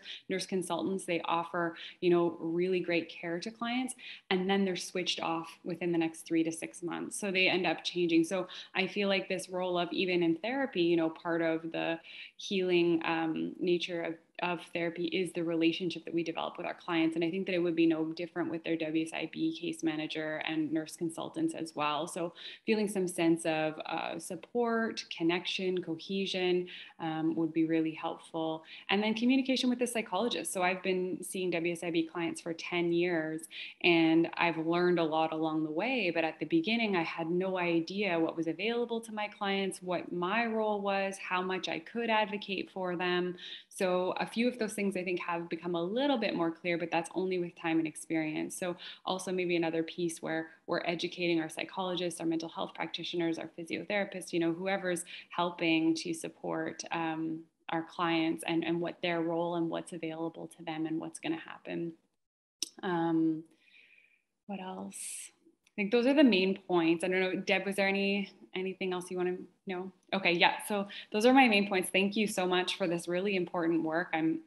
consultants, they offer, really great care to clients, and then they're switched off within the next 3 to 6 months. So they end up changing. So I feel like this role of, even in therapy, part of the healing nature of therapy is the relationship that we develop with our clients. And I think that it would be no different with their WSIB case manager and nurse consultants as well. So feeling some sense of support, connection, cohesion would be really helpful. And then communication with the psychologist. So I've been seeing WSIB clients for 10 years, and I've learned a lot along the way. But at the beginning, I had no idea what was available to my clients, what my role was, how much I could advocate for them. So a few of those things I think have become a little bit more clear, but that's only with time and experience. So also maybe another piece where we're educating our psychologists, our mental health practitioners, our physiotherapists, whoever's helping to support our clients and what their role and what's available to them and what's going to happen. What else? I think those are the main points. I don't know, Deb, was there anything else you want to know? Okay, yeah, so those are my main points. Thank you so much for this really important work. I'm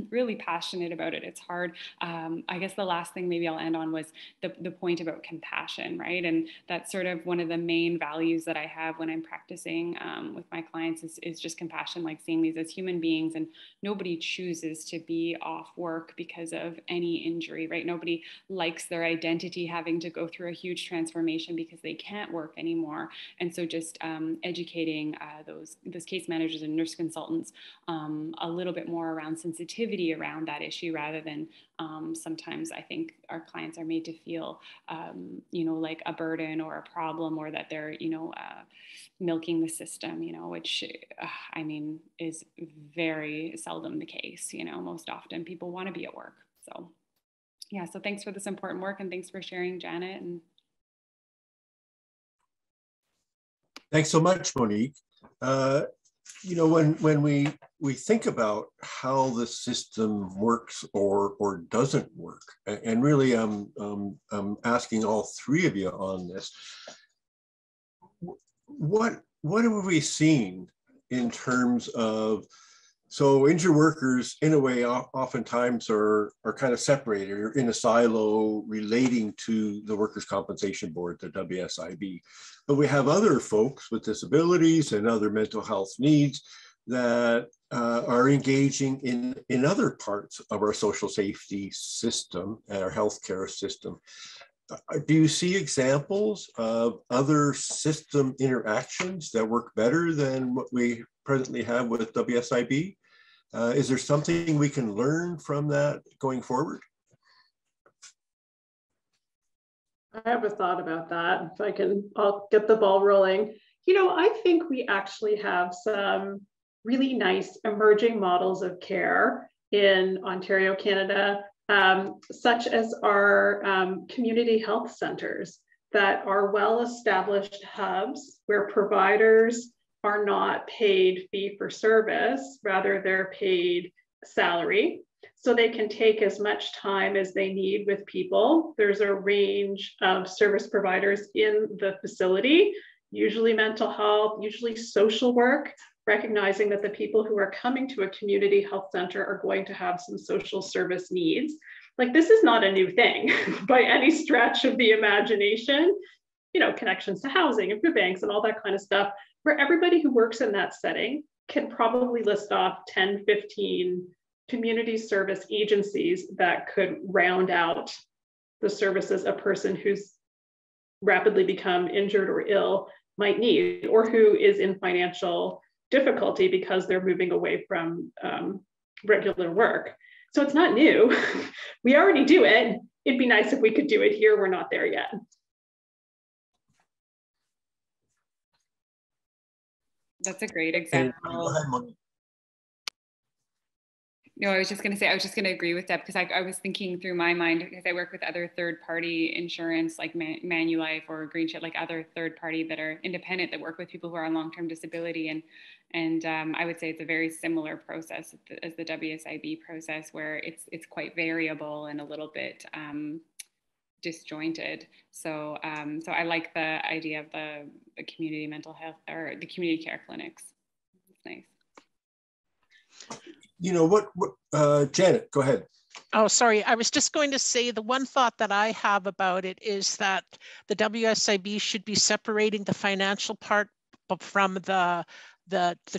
really passionate about it. It's hard. I guess the last thing maybe I'll end on was the point about compassion, right? And that's sort of one of the main values that I have when I'm practicing with my clients is just compassion, like seeing these as human beings, and nobody chooses to be off work because of any injury, right? Nobody likes their identity having to go through a huge transformation because they can't work anymore. And so just educating those case managers and nurse consultants a little bit more around sensitivity around that issue, rather than sometimes I think our clients are made to feel, like a burden or a problem, or that they're, milking the system, which is very seldom the case. Most often people want to be at work. So yeah, so thanks for this important work, and thanks for sharing, Janet. And thanks so much, Monique. When we think about how the system works or doesn't work, and really I'm asking all three of you on this, what have we seen in terms of, so injured workers in a way oftentimes are kind of separated or in a silo relating to the Workers' Compensation Board, the WSIB. But we have other folks with disabilities and other mental health needs that are engaging in other parts of our social safety system and our healthcare system. Do you see examples of other system interactions that work better than what we presently have with WSIB? Is there something we can learn from that going forward? I have a thought about that. I'll get the ball rolling. I think we actually have some really nice emerging models of care in Ontario, Canada, such as our community health centers that are well-established hubs where providers are not paid fee for service, rather they're paid salary. So they can take as much time as they need with people. There's a range of service providers in the facility, usually mental health, usually social work, recognizing that the people who are coming to a community health center are going to have some social service needs. Like, this is not a new thing by any stretch of the imagination. Connections to housing and food banks and all that kind of stuff, where everybody who works in that setting can probably list off 10, 15 community service agencies that could round out the services a person who's rapidly become injured or ill might need, or who is in financial difficulty because they're moving away from regular work. So it's not new. We already do it. It'd be nice if we could do it here. We're not there yet. That's a great example. No, I was just going to say, I was just going to agree with Deb, because I was thinking through my mind, because I work with other third-party insurance like Manulife or Green Shield, like other third-party that are independent that work with people who are on long-term disability, and I would say it's a very similar process as the WSIB process, where it's quite variable and a little bit disjointed. So so I like the idea of the community mental health or the community care clinics. It's nice. You know what, Janet, go ahead. Oh, sorry. I was just going to say the one thought that I have about it is that the WSIB should be separating the financial part from the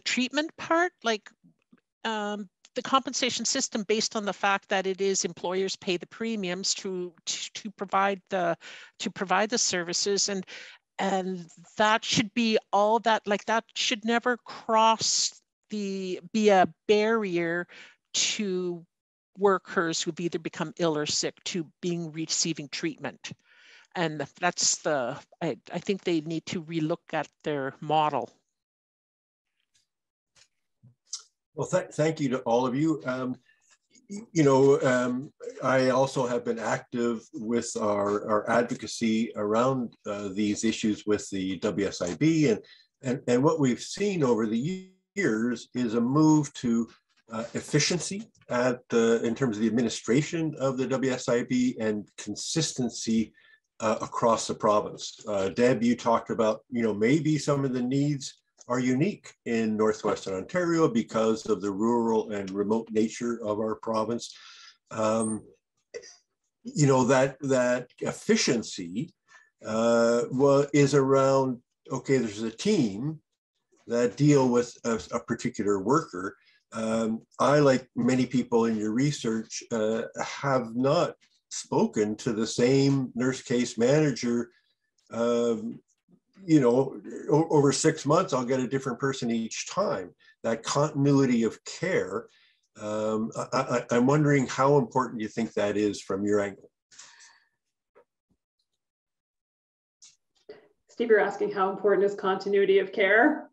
treatment part, like the compensation system based on the fact that it is employers pay the premiums to provide the services, and that should be all that, like that should never be a barrier to workers who've either become ill or sick to receiving treatment. And that's I think they need to relook at their model. Well, thank you to all of you. I also have been active with our advocacy around these issues with the WSIB, and what we've seen over the years is a move to efficiency in terms of the administration of the WSIB and consistency across the province. Deb, you talked about, maybe some of the needs are unique in Northwestern Ontario because of the rural and remote nature of our province. That efficiency is around, okay, there's a team that deal with a particular worker. I, like many people in your research, have not spoken to the same nurse case manager. Over 6 months, I'll get a different person each time. That continuity of care, I'm wondering how important you think that is from your angle. Steve, you're asking how important is continuity of care?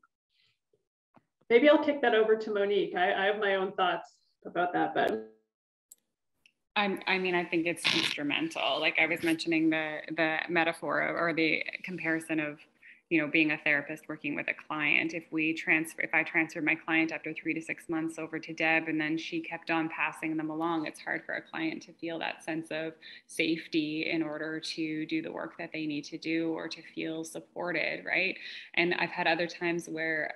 Maybe I'll kick that over to Monique. I have my own thoughts about that, but. I think it's instrumental. Like I was mentioning the metaphor or the comparison of, being a therapist working with a client. If I transferred my client after 3 to 6 months over to Deb, and then she kept on passing them along, it's hard for a client to feel that sense of safety in order to do the work that they need to do or to feel supported, right? And I've had other times where,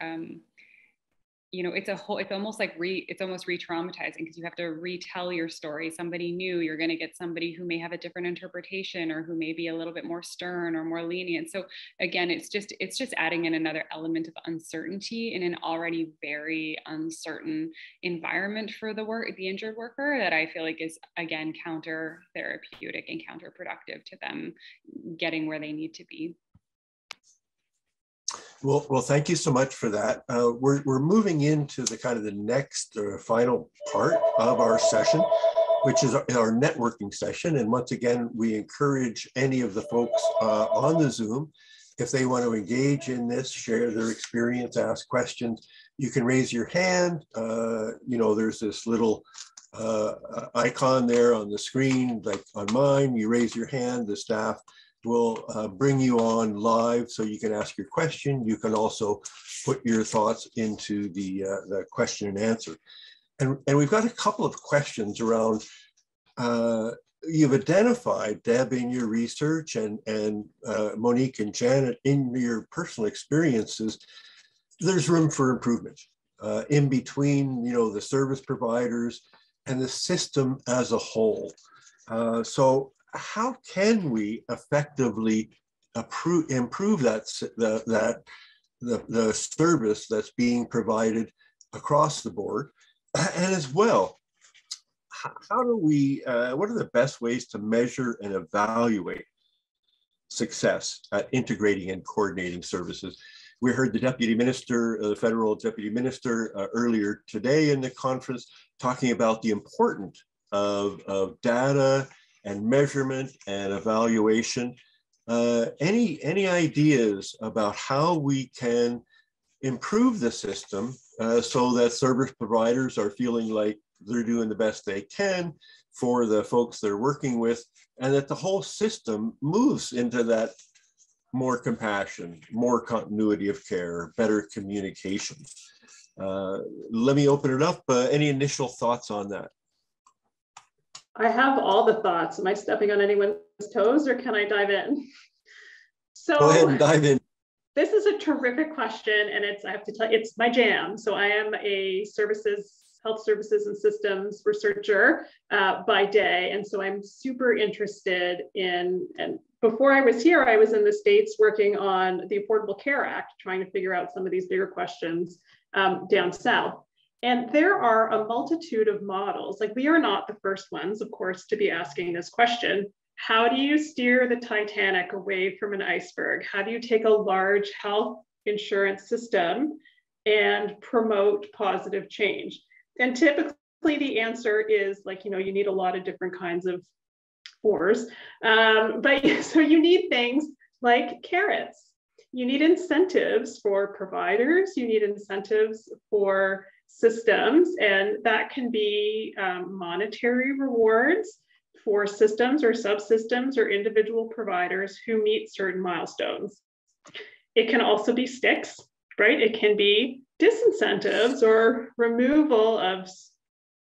it's almost re-traumatizing, because you have to retell your story. Somebody new, you're going to get somebody who may have a different interpretation or who may be a little bit more stern or more lenient. So again, it's just adding in another element of uncertainty in an already very uncertain environment for the injured worker, that I feel like is, again, counter therapeutic and counterproductive to them getting where they need to be. Well, thank you so much for that. We're moving into the next final part of our session, which is our networking session. And once again, we encourage any of the folks on the Zoom, if they want to engage in this, share their experience, ask questions, you can raise your hand. There's this little icon there on the screen, like on mine. You raise your hand, the staff will bring you on live so you can ask your question. You can also put your thoughts into the question and answer. And we've got a couple of questions around, you've identified, Deb, in your research, and Monique and Janet, in your personal experiences, there's room for improvement in between, the service providers and the system as a whole. So how can we effectively improve the service that's being provided across the board? And as well, how do we, what are the best ways to measure and evaluate success at integrating and coordinating services? We heard the Deputy Minister, the Federal Deputy Minister, earlier today in the conference talking about the importance of data and measurement and evaluation. Any ideas about how we can improve the system so that service providers are feeling like they're doing the best they can for the folks they're working with, and that the whole system moves into that more compassion, more continuity of care, better communication. Let me open it up. Any initial thoughts on that? I have all the thoughts. Am I stepping on anyone's toes, or can I dive in? So go ahead and dive in. This is a terrific question, and I have to tell you, it's my jam. So I am a health services and systems researcher by day. And so I'm super interested in, and before I was here, I was in the States working on the Affordable Care Act, trying to figure out some of these bigger questions down south. And there are a multitude of models. Like, we are not the first ones, of course, to be asking this question. How do you steer the Titanic away from an iceberg? How do you take a large health insurance system and promote positive change? And typically the answer is, like, you need a lot of different kinds of oars. So you need things like carrots. You need incentives for providers. You need incentives for systems, and that can be monetary rewards for systems or subsystems or individual providers who meet certain milestones. It can also be sticks, right? It can be disincentives or removal of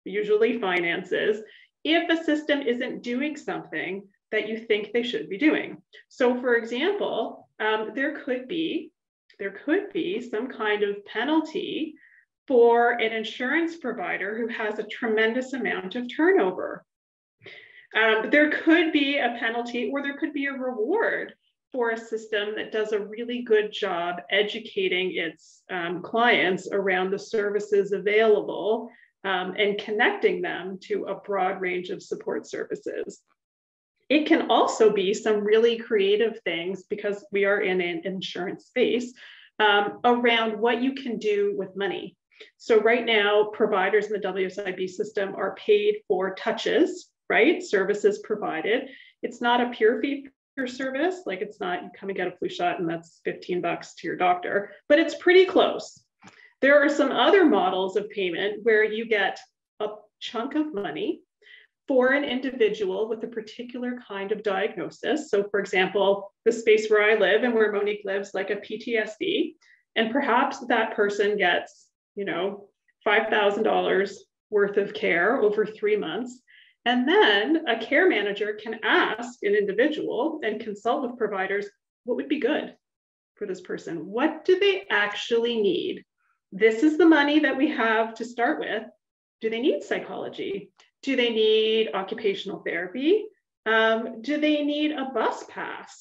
usually finances if a system isn't doing something that you think they should be doing. So, for example, there could be some kind of penalty for an insurance provider who has a tremendous amount of turnover. There could be a penalty, or there could be a reward for a system that does a really good job educating its clients around the services available and connecting them to a broad range of support services. It can also be some really creative things, because we are in an insurance space, around what you can do with money. So right now, providers in the WSIB system are paid for touches, right? Services provided. It's not a pure fee for service. Like, it's not, you come and get a flu shot and that's $15 to your doctor, but it's pretty close. There are some other models of payment where you get a chunk of money for an individual with a particular kind of diagnosis. So, for example, the space where I live and where Monique lives, like a PTSD, and perhaps that person gets, $5,000 worth of care over 3 months. And then a care manager can ask an individual and consult with providers, what would be good for this person? What do they actually need? This is the money that we have to start with. Do they need psychology? Do they need occupational therapy? Do they need a bus pass?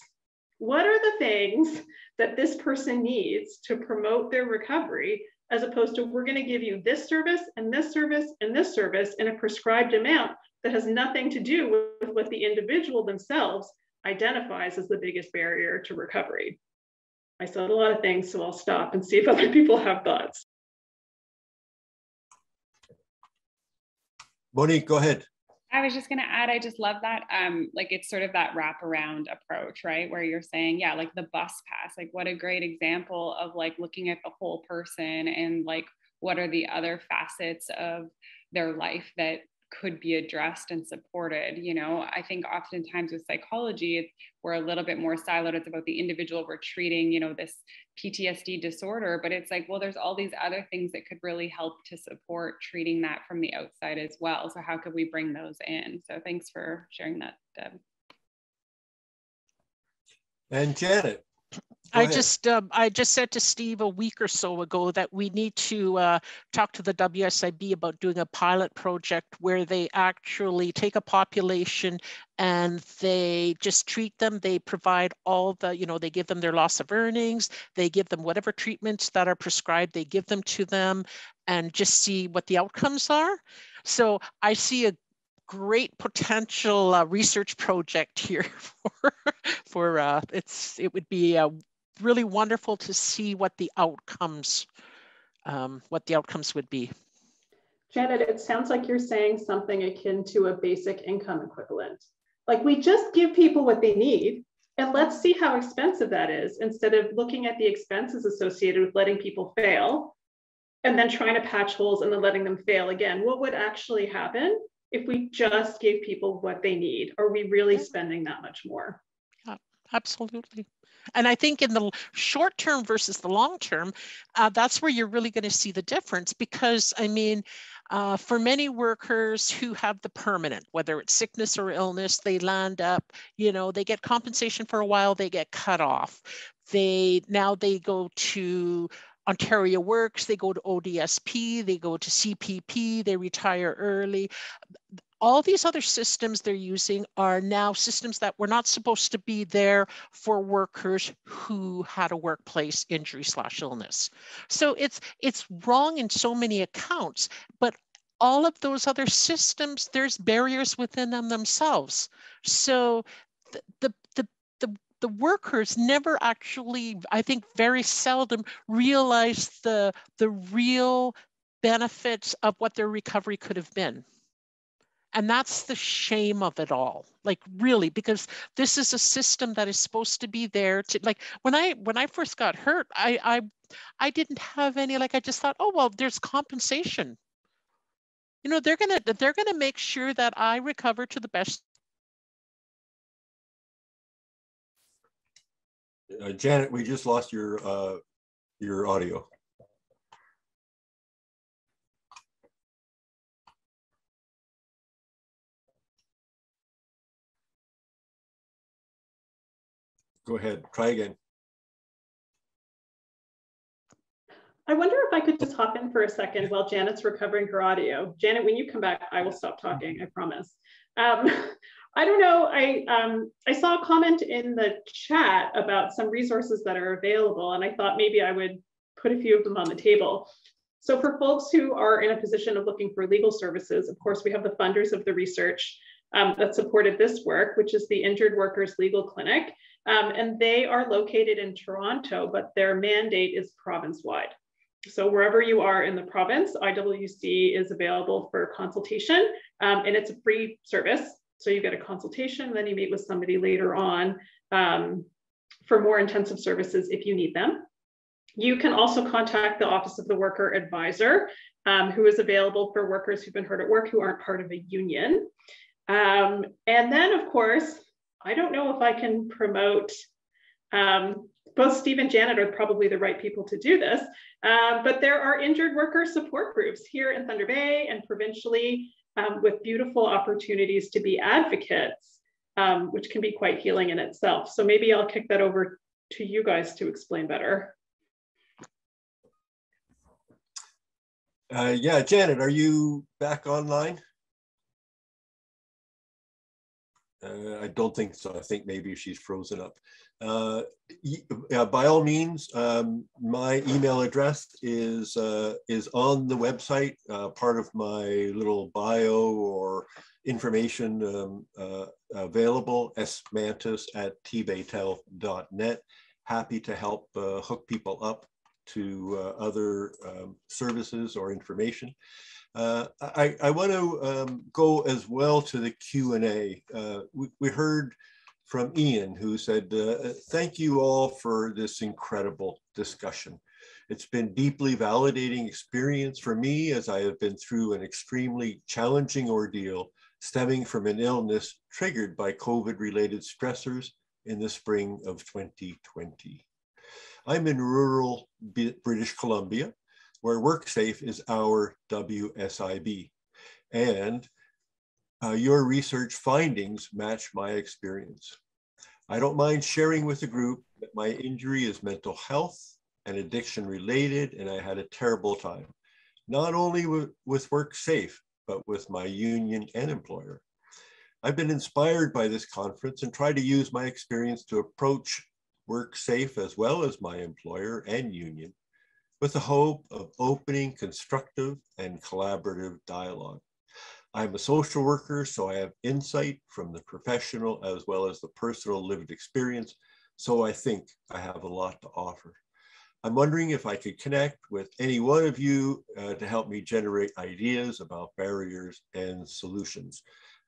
What are the things that this person needs to promote their recovery, as opposed to, we're going to give you this service and this service and this service in a prescribed amount that has nothing to do with what the individual themselves identifies as the biggest barrier to recovery. I said a lot of things, so I'll stop and see if other people have thoughts. Monique, go ahead. I was just going to add, I just love that. Like, it's sort of that wraparound approach, right? Where you're saying, yeah, like the bus pass, like what a great example of like looking at the whole person and like, what are the other facets of their life that could be addressed and supported. I think oftentimes with psychology, we're a little bit more siloed. It's about the individual we're treating, this PTSD disorder, but it's like, well, there's all these other things that could really help to support treating that from the outside as well. So how could we bring those in? So thanks for sharing that, Deb. And Janet. I just said to Steve a week or so ago that we need to talk to the WSIB about doing a pilot project where they actually take a population and they just treat them. They provide all the, they give them their loss of earnings, they give them whatever treatments that are prescribed, they give them to them, and just see what the outcomes are. So I see a great potential research project here it would be really wonderful to see what the outcomes would be. Janet, it sounds like you're saying something akin to a basic income equivalent. Like, we just give people what they need and let's see how expensive that is, instead of looking at the expenses associated with letting people fail and then trying to patch holes and then letting them fail again. What would actually happen if we just gave people what they need? Are we really spending that much more? Yeah, absolutely. And I think in the short term versus the long term, that's where you're really going to see the difference, because I mean, for many workers who have the permanent, whether it's sickness or illness, they land up, you know, they get compensation for a while, they get cut off. Now they go to Ontario Works, they go to ODSP, they go to CPP, they retire early. All these other systems they're using are now systems that were not supposed to be there for workers who had a workplace injury/illness. So it's wrong in so many accounts, but all of those other systems, there's barriers within them themselves. So the workers never actually, I think very seldom, realize the real benefits of what their recovery could have been. And that's the shame of it all, like really, because this is a system that is supposed to be there to, like, when I first got hurt, I didn't have any, like, I just thought, oh, well, there's compensation. You know, they're gonna make sure that I recover to the best. Janet, we just lost your audio. Go ahead, try again. I wonder if I could just hop in for a second while Janet's recovering her audio. Janet, when you come back, I will stop talking, I promise. I don't know, I saw a comment in the chat about some resources that are available, and I thought maybe I would put a few of them on the table. So for folks who are in a position of looking for legal services, of course, we have the funders of the research that supported this work, which is the Injured Workers Legal Clinic. And they are located in Toronto, but their mandate is province-wide. So wherever you are in the province, IWC is available for consultation, and it's a free service. So you get a consultation, then you meet with somebody later on for more intensive services if you need them. You can also contact the Office of the Worker Advisor, who is available for workers who've been hurt at work who aren't part of a union. And then, of course, I don't know if I can promote, both Steve and Janet are probably the right people to do this, but there are injured worker support groups here in Thunder Bay and provincially with beautiful opportunities to be advocates, which can be quite healing in itself. So maybe I'll kick that over to you guys to explain better. Yeah, Janet, are you back online? I don't think so. I think maybe she's frozen up. Yeah, by all means, my email address is on the website, part of my little bio or information available, smantis@tbaytel.net. Happy to help hook people up to other services or information. I want to go as well to the Q&A. We heard from Ian, who said, thank you all for this incredible discussion. It's been deeply validating experience for me as I have been through an extremely challenging ordeal stemming from an illness triggered by COVID-related stressors in the spring of 2020. I'm in rural British Columbia, where WorkSafe is our WSIB. And your research findings match my experience. I don't mind sharing with the group that my injury is mental health and addiction related, and I had a terrible time, not only with WorkSafe, but with my union and employer. I've been inspired by this conference and try to use my experience to approach WorkSafe as well as my employer and union with the hope of opening constructive and collaborative dialogue. I'm a social worker, so I have insight from the professional as well as the personal lived experience, so I think I have a lot to offer. I'm wondering if I could connect with any one of you to help me generate ideas about barriers and solutions.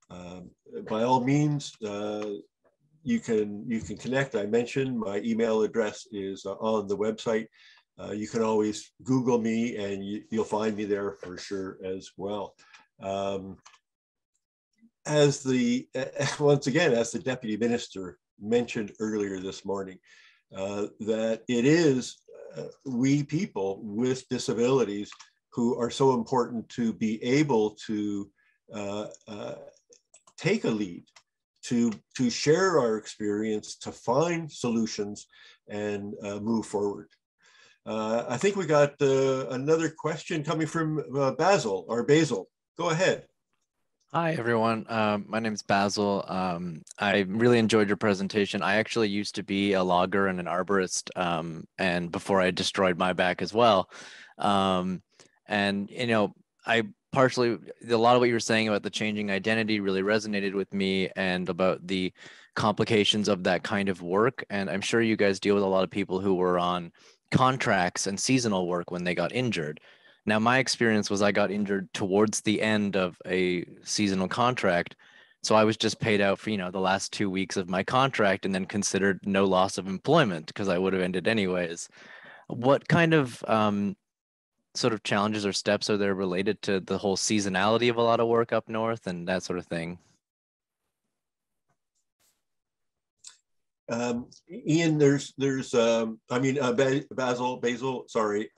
By all means, you can connect. I mentioned my email address is on the website. You can always Google me and you'll find me there for sure as well. As the, once again, as the Deputy Minister mentioned earlier this morning, that it is we people with disabilities who are so important to be able to take a lead, to share our experience, to find solutions and move forward. I think we got another question coming from Basil. Go ahead. Hi, everyone. My name is Basil. I really enjoyed your presentation. I actually used to be a logger and an arborist, and before I destroyed my back as well. And, you know, a lot of what you were saying about the changing identity really resonated with me, and about the complications of that kind of work. And I'm sure you guys deal with a lot of people who were on contracts and seasonal work when they got injured. Now, my experience was I got injured towards the end of a seasonal contract. So I was just paid out for, the last 2 weeks of my contract, and then considered no loss of employment because I would have ended anyways. What kind of sort of challenges or steps are there related to the whole seasonality of a lot of work up north and that sort of thing? Ian, Basil, sorry.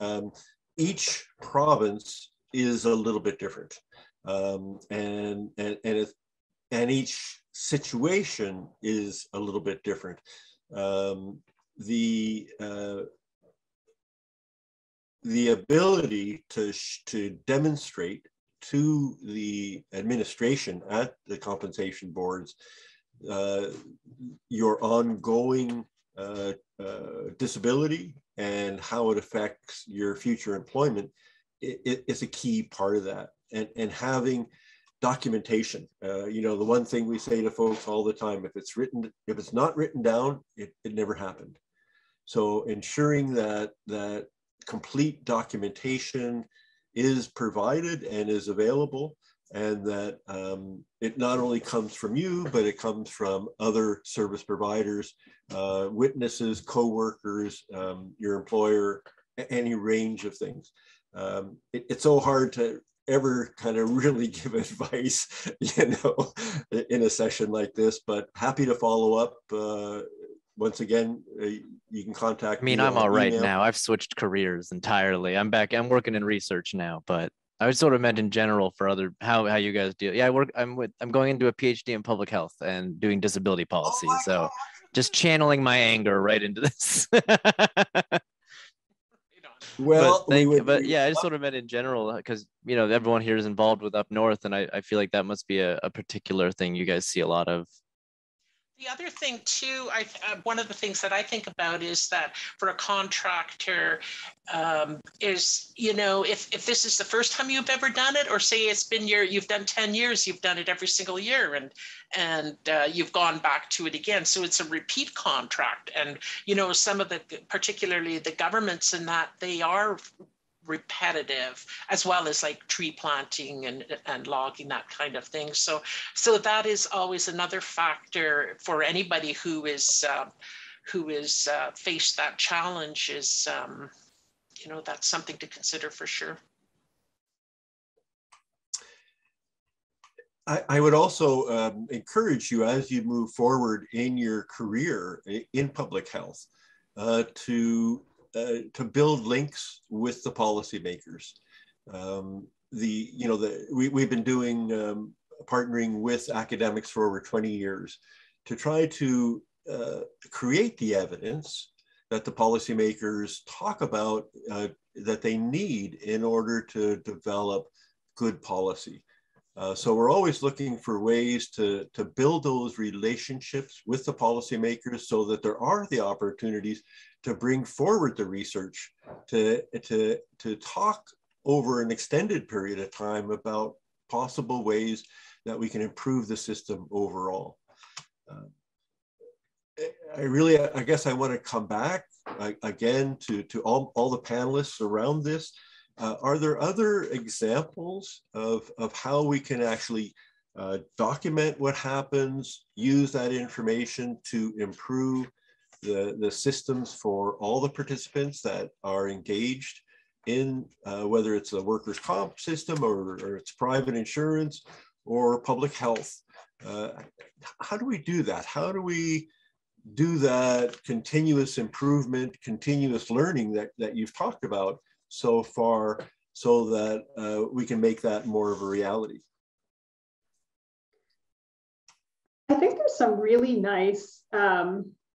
Each province is a little bit different, and each situation is a little bit different. The ability to demonstrate to the administration at the compensation boards your ongoing disability and how it affects your future employment is a key part of that. And having documentation, the one thing we say to folks all the time, if it's not written down, it never happened. So ensuring that complete documentation is provided and is available, and that it not only comes from you, but it comes from other service providers, witnesses, co-workers, your employer, any range of things. It's so hard to ever kind of really give advice, in a session like this, but happy to follow up. Once again, you can contact me. I'm all right now. I've switched careers entirely. I'm back. I'm working in research now, but I was sort of meant in general for how you guys deal. Yeah, I'm going into a PhD in public health and doing disability policy. So just channeling my anger right into this. Well, but yeah, I just sort of meant in general, because everyone here is involved with up north, and I feel like that must be a particular thing you guys see a lot of. The other thing too, one of the things that I think about is that for a contractor, is, if this is the first time you've ever done it, or say it's been you've done 10 years, you've done it every single year, and you've gone back to it again. So it's a repeat contract. And, some of particularly the governments in that, they are repetitive, as well as like tree planting and logging, that kind of thing. So that is always another factor for anybody who is faced that challenge. Is that's something to consider for sure. I would also encourage you, as you move forward in your career in public health, to build links with the policymakers. We've been doing partnering with academics for over 20 years to try to create the evidence that the policymakers talk about that they need in order to develop good policy. So we're always looking for ways to build those relationships with the policymakers, so that there are the opportunities to bring forward the research, to talk over an extended period of time about possible ways that we can improve the system overall. I guess I want to come back again to all the panelists around this. Are there other examples of how we can actually document what happens, use that information to improve the systems for all the participants that are engaged in whether it's a workers' comp system or it's private insurance or public health. How do we do that? How do we do that continuous improvement, continuous learning that you've talked about so far, so that we can make that more of a reality? I think there's some really nice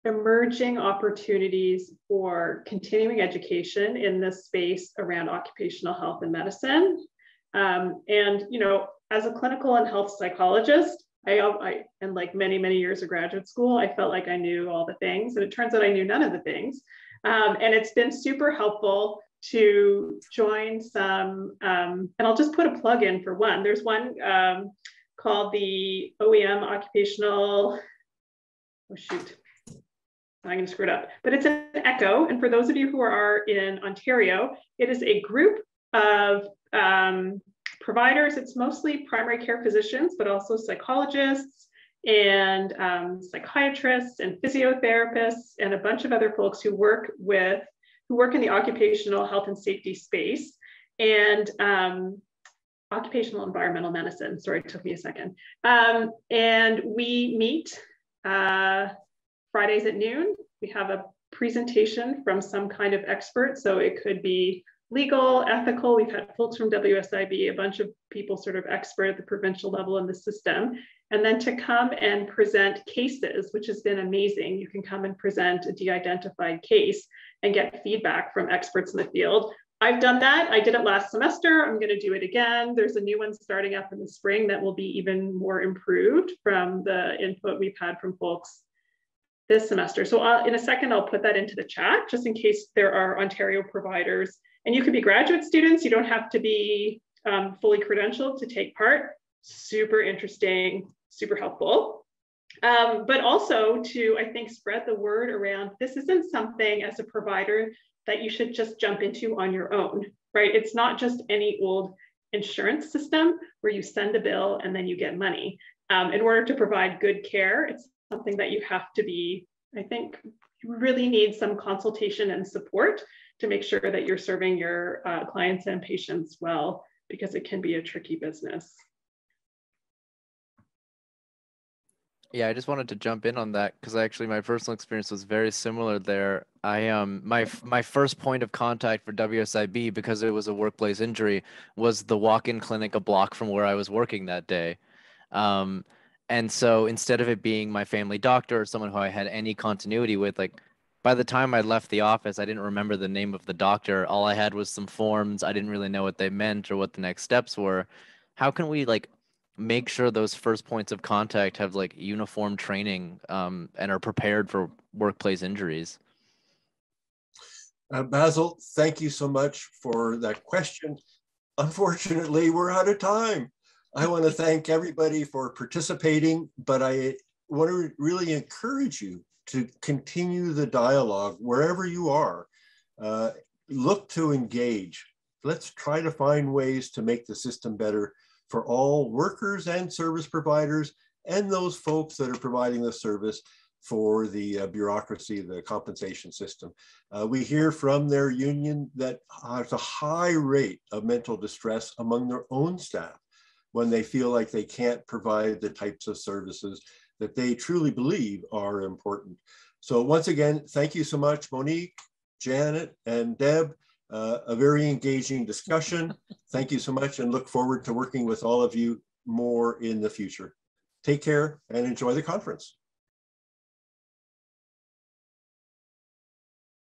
emerging opportunities for continuing education in this space around occupational health and medicine. And, you know, as a clinical and health psychologist, and like many years of graduate school, I felt like I knew all the things, and it turns out I knew none of the things. And it's been super helpful to join some, and I'll just put a plug in for one. There's one called the OEM Occupational, oh shoot, I'm going to screw it up, but it's an ECHO. And for those of you who are in Ontario, it is a group of providers. It's mostly primary care physicians, but also psychologists and psychiatrists and physiotherapists and a bunch of other folks who work in the occupational health and safety space and occupational environmental medicine. Sorry, it took me a second. And we meet Fridays at noon. We have a presentation from some kind of expert. So it could be legal, ethical. We've had folks from WSIB, a bunch of people sort of expert at the provincial level in the system. And then to come and present cases, which has been amazing. You can come and present a de-identified case and get feedback from experts in the field. I've done that. I did it last semester. I'm going to do it again. There's a new one starting up in the spring that will be even more improved from the input we've had from folks this semester. So in a second, I'll put that into the chat just in case there are Ontario providers. And you could be graduate students. You don't have to be fully credentialed to take part. Super interesting, super helpful. But also to, I think, spread the word around, this isn't something as a provider that you should just jump into on your own, right? It's not just any old insurance system where you send a bill and then you get money. In order to provide good care, it's something that you have to be, I think, you really need some consultation and support to make sure that you're serving your clients and patients well, because it can be a tricky business. Yeah, I just wanted to jump in on that because actually my personal experience was very similar there. My first point of contact for WSIB, because it was a workplace injury, was the walk-in clinic a block from where I was working that day. And so instead of it being my family doctor or someone who I had any continuity with, like by the time I left the office, I didn't remember the name of the doctor. All I had was some forms. I didn't really know what they meant or what the next steps were. How can we like make sure those first points of contact have like uniform training and are prepared for workplace injuries? Basil, thank you so much for that question. Unfortunately, we're out of time. I want to thank everybody for participating, but I want to really encourage you to continue the dialogue wherever you are. Look to engage. Let's try to find ways to make the system better for all workers and service providers and those folks that are providing the service for the bureaucracy, the compensation system. We hear from their union that there's a high rate of mental distress among their own staff when they feel like they can't provide the types of services that they truly believe are important. So once again, thank you so much, Monique, Janet, and Deb. A very engaging discussion. Thank you so much, and look forward to working with all of you more in the future. Take care and enjoy the conference.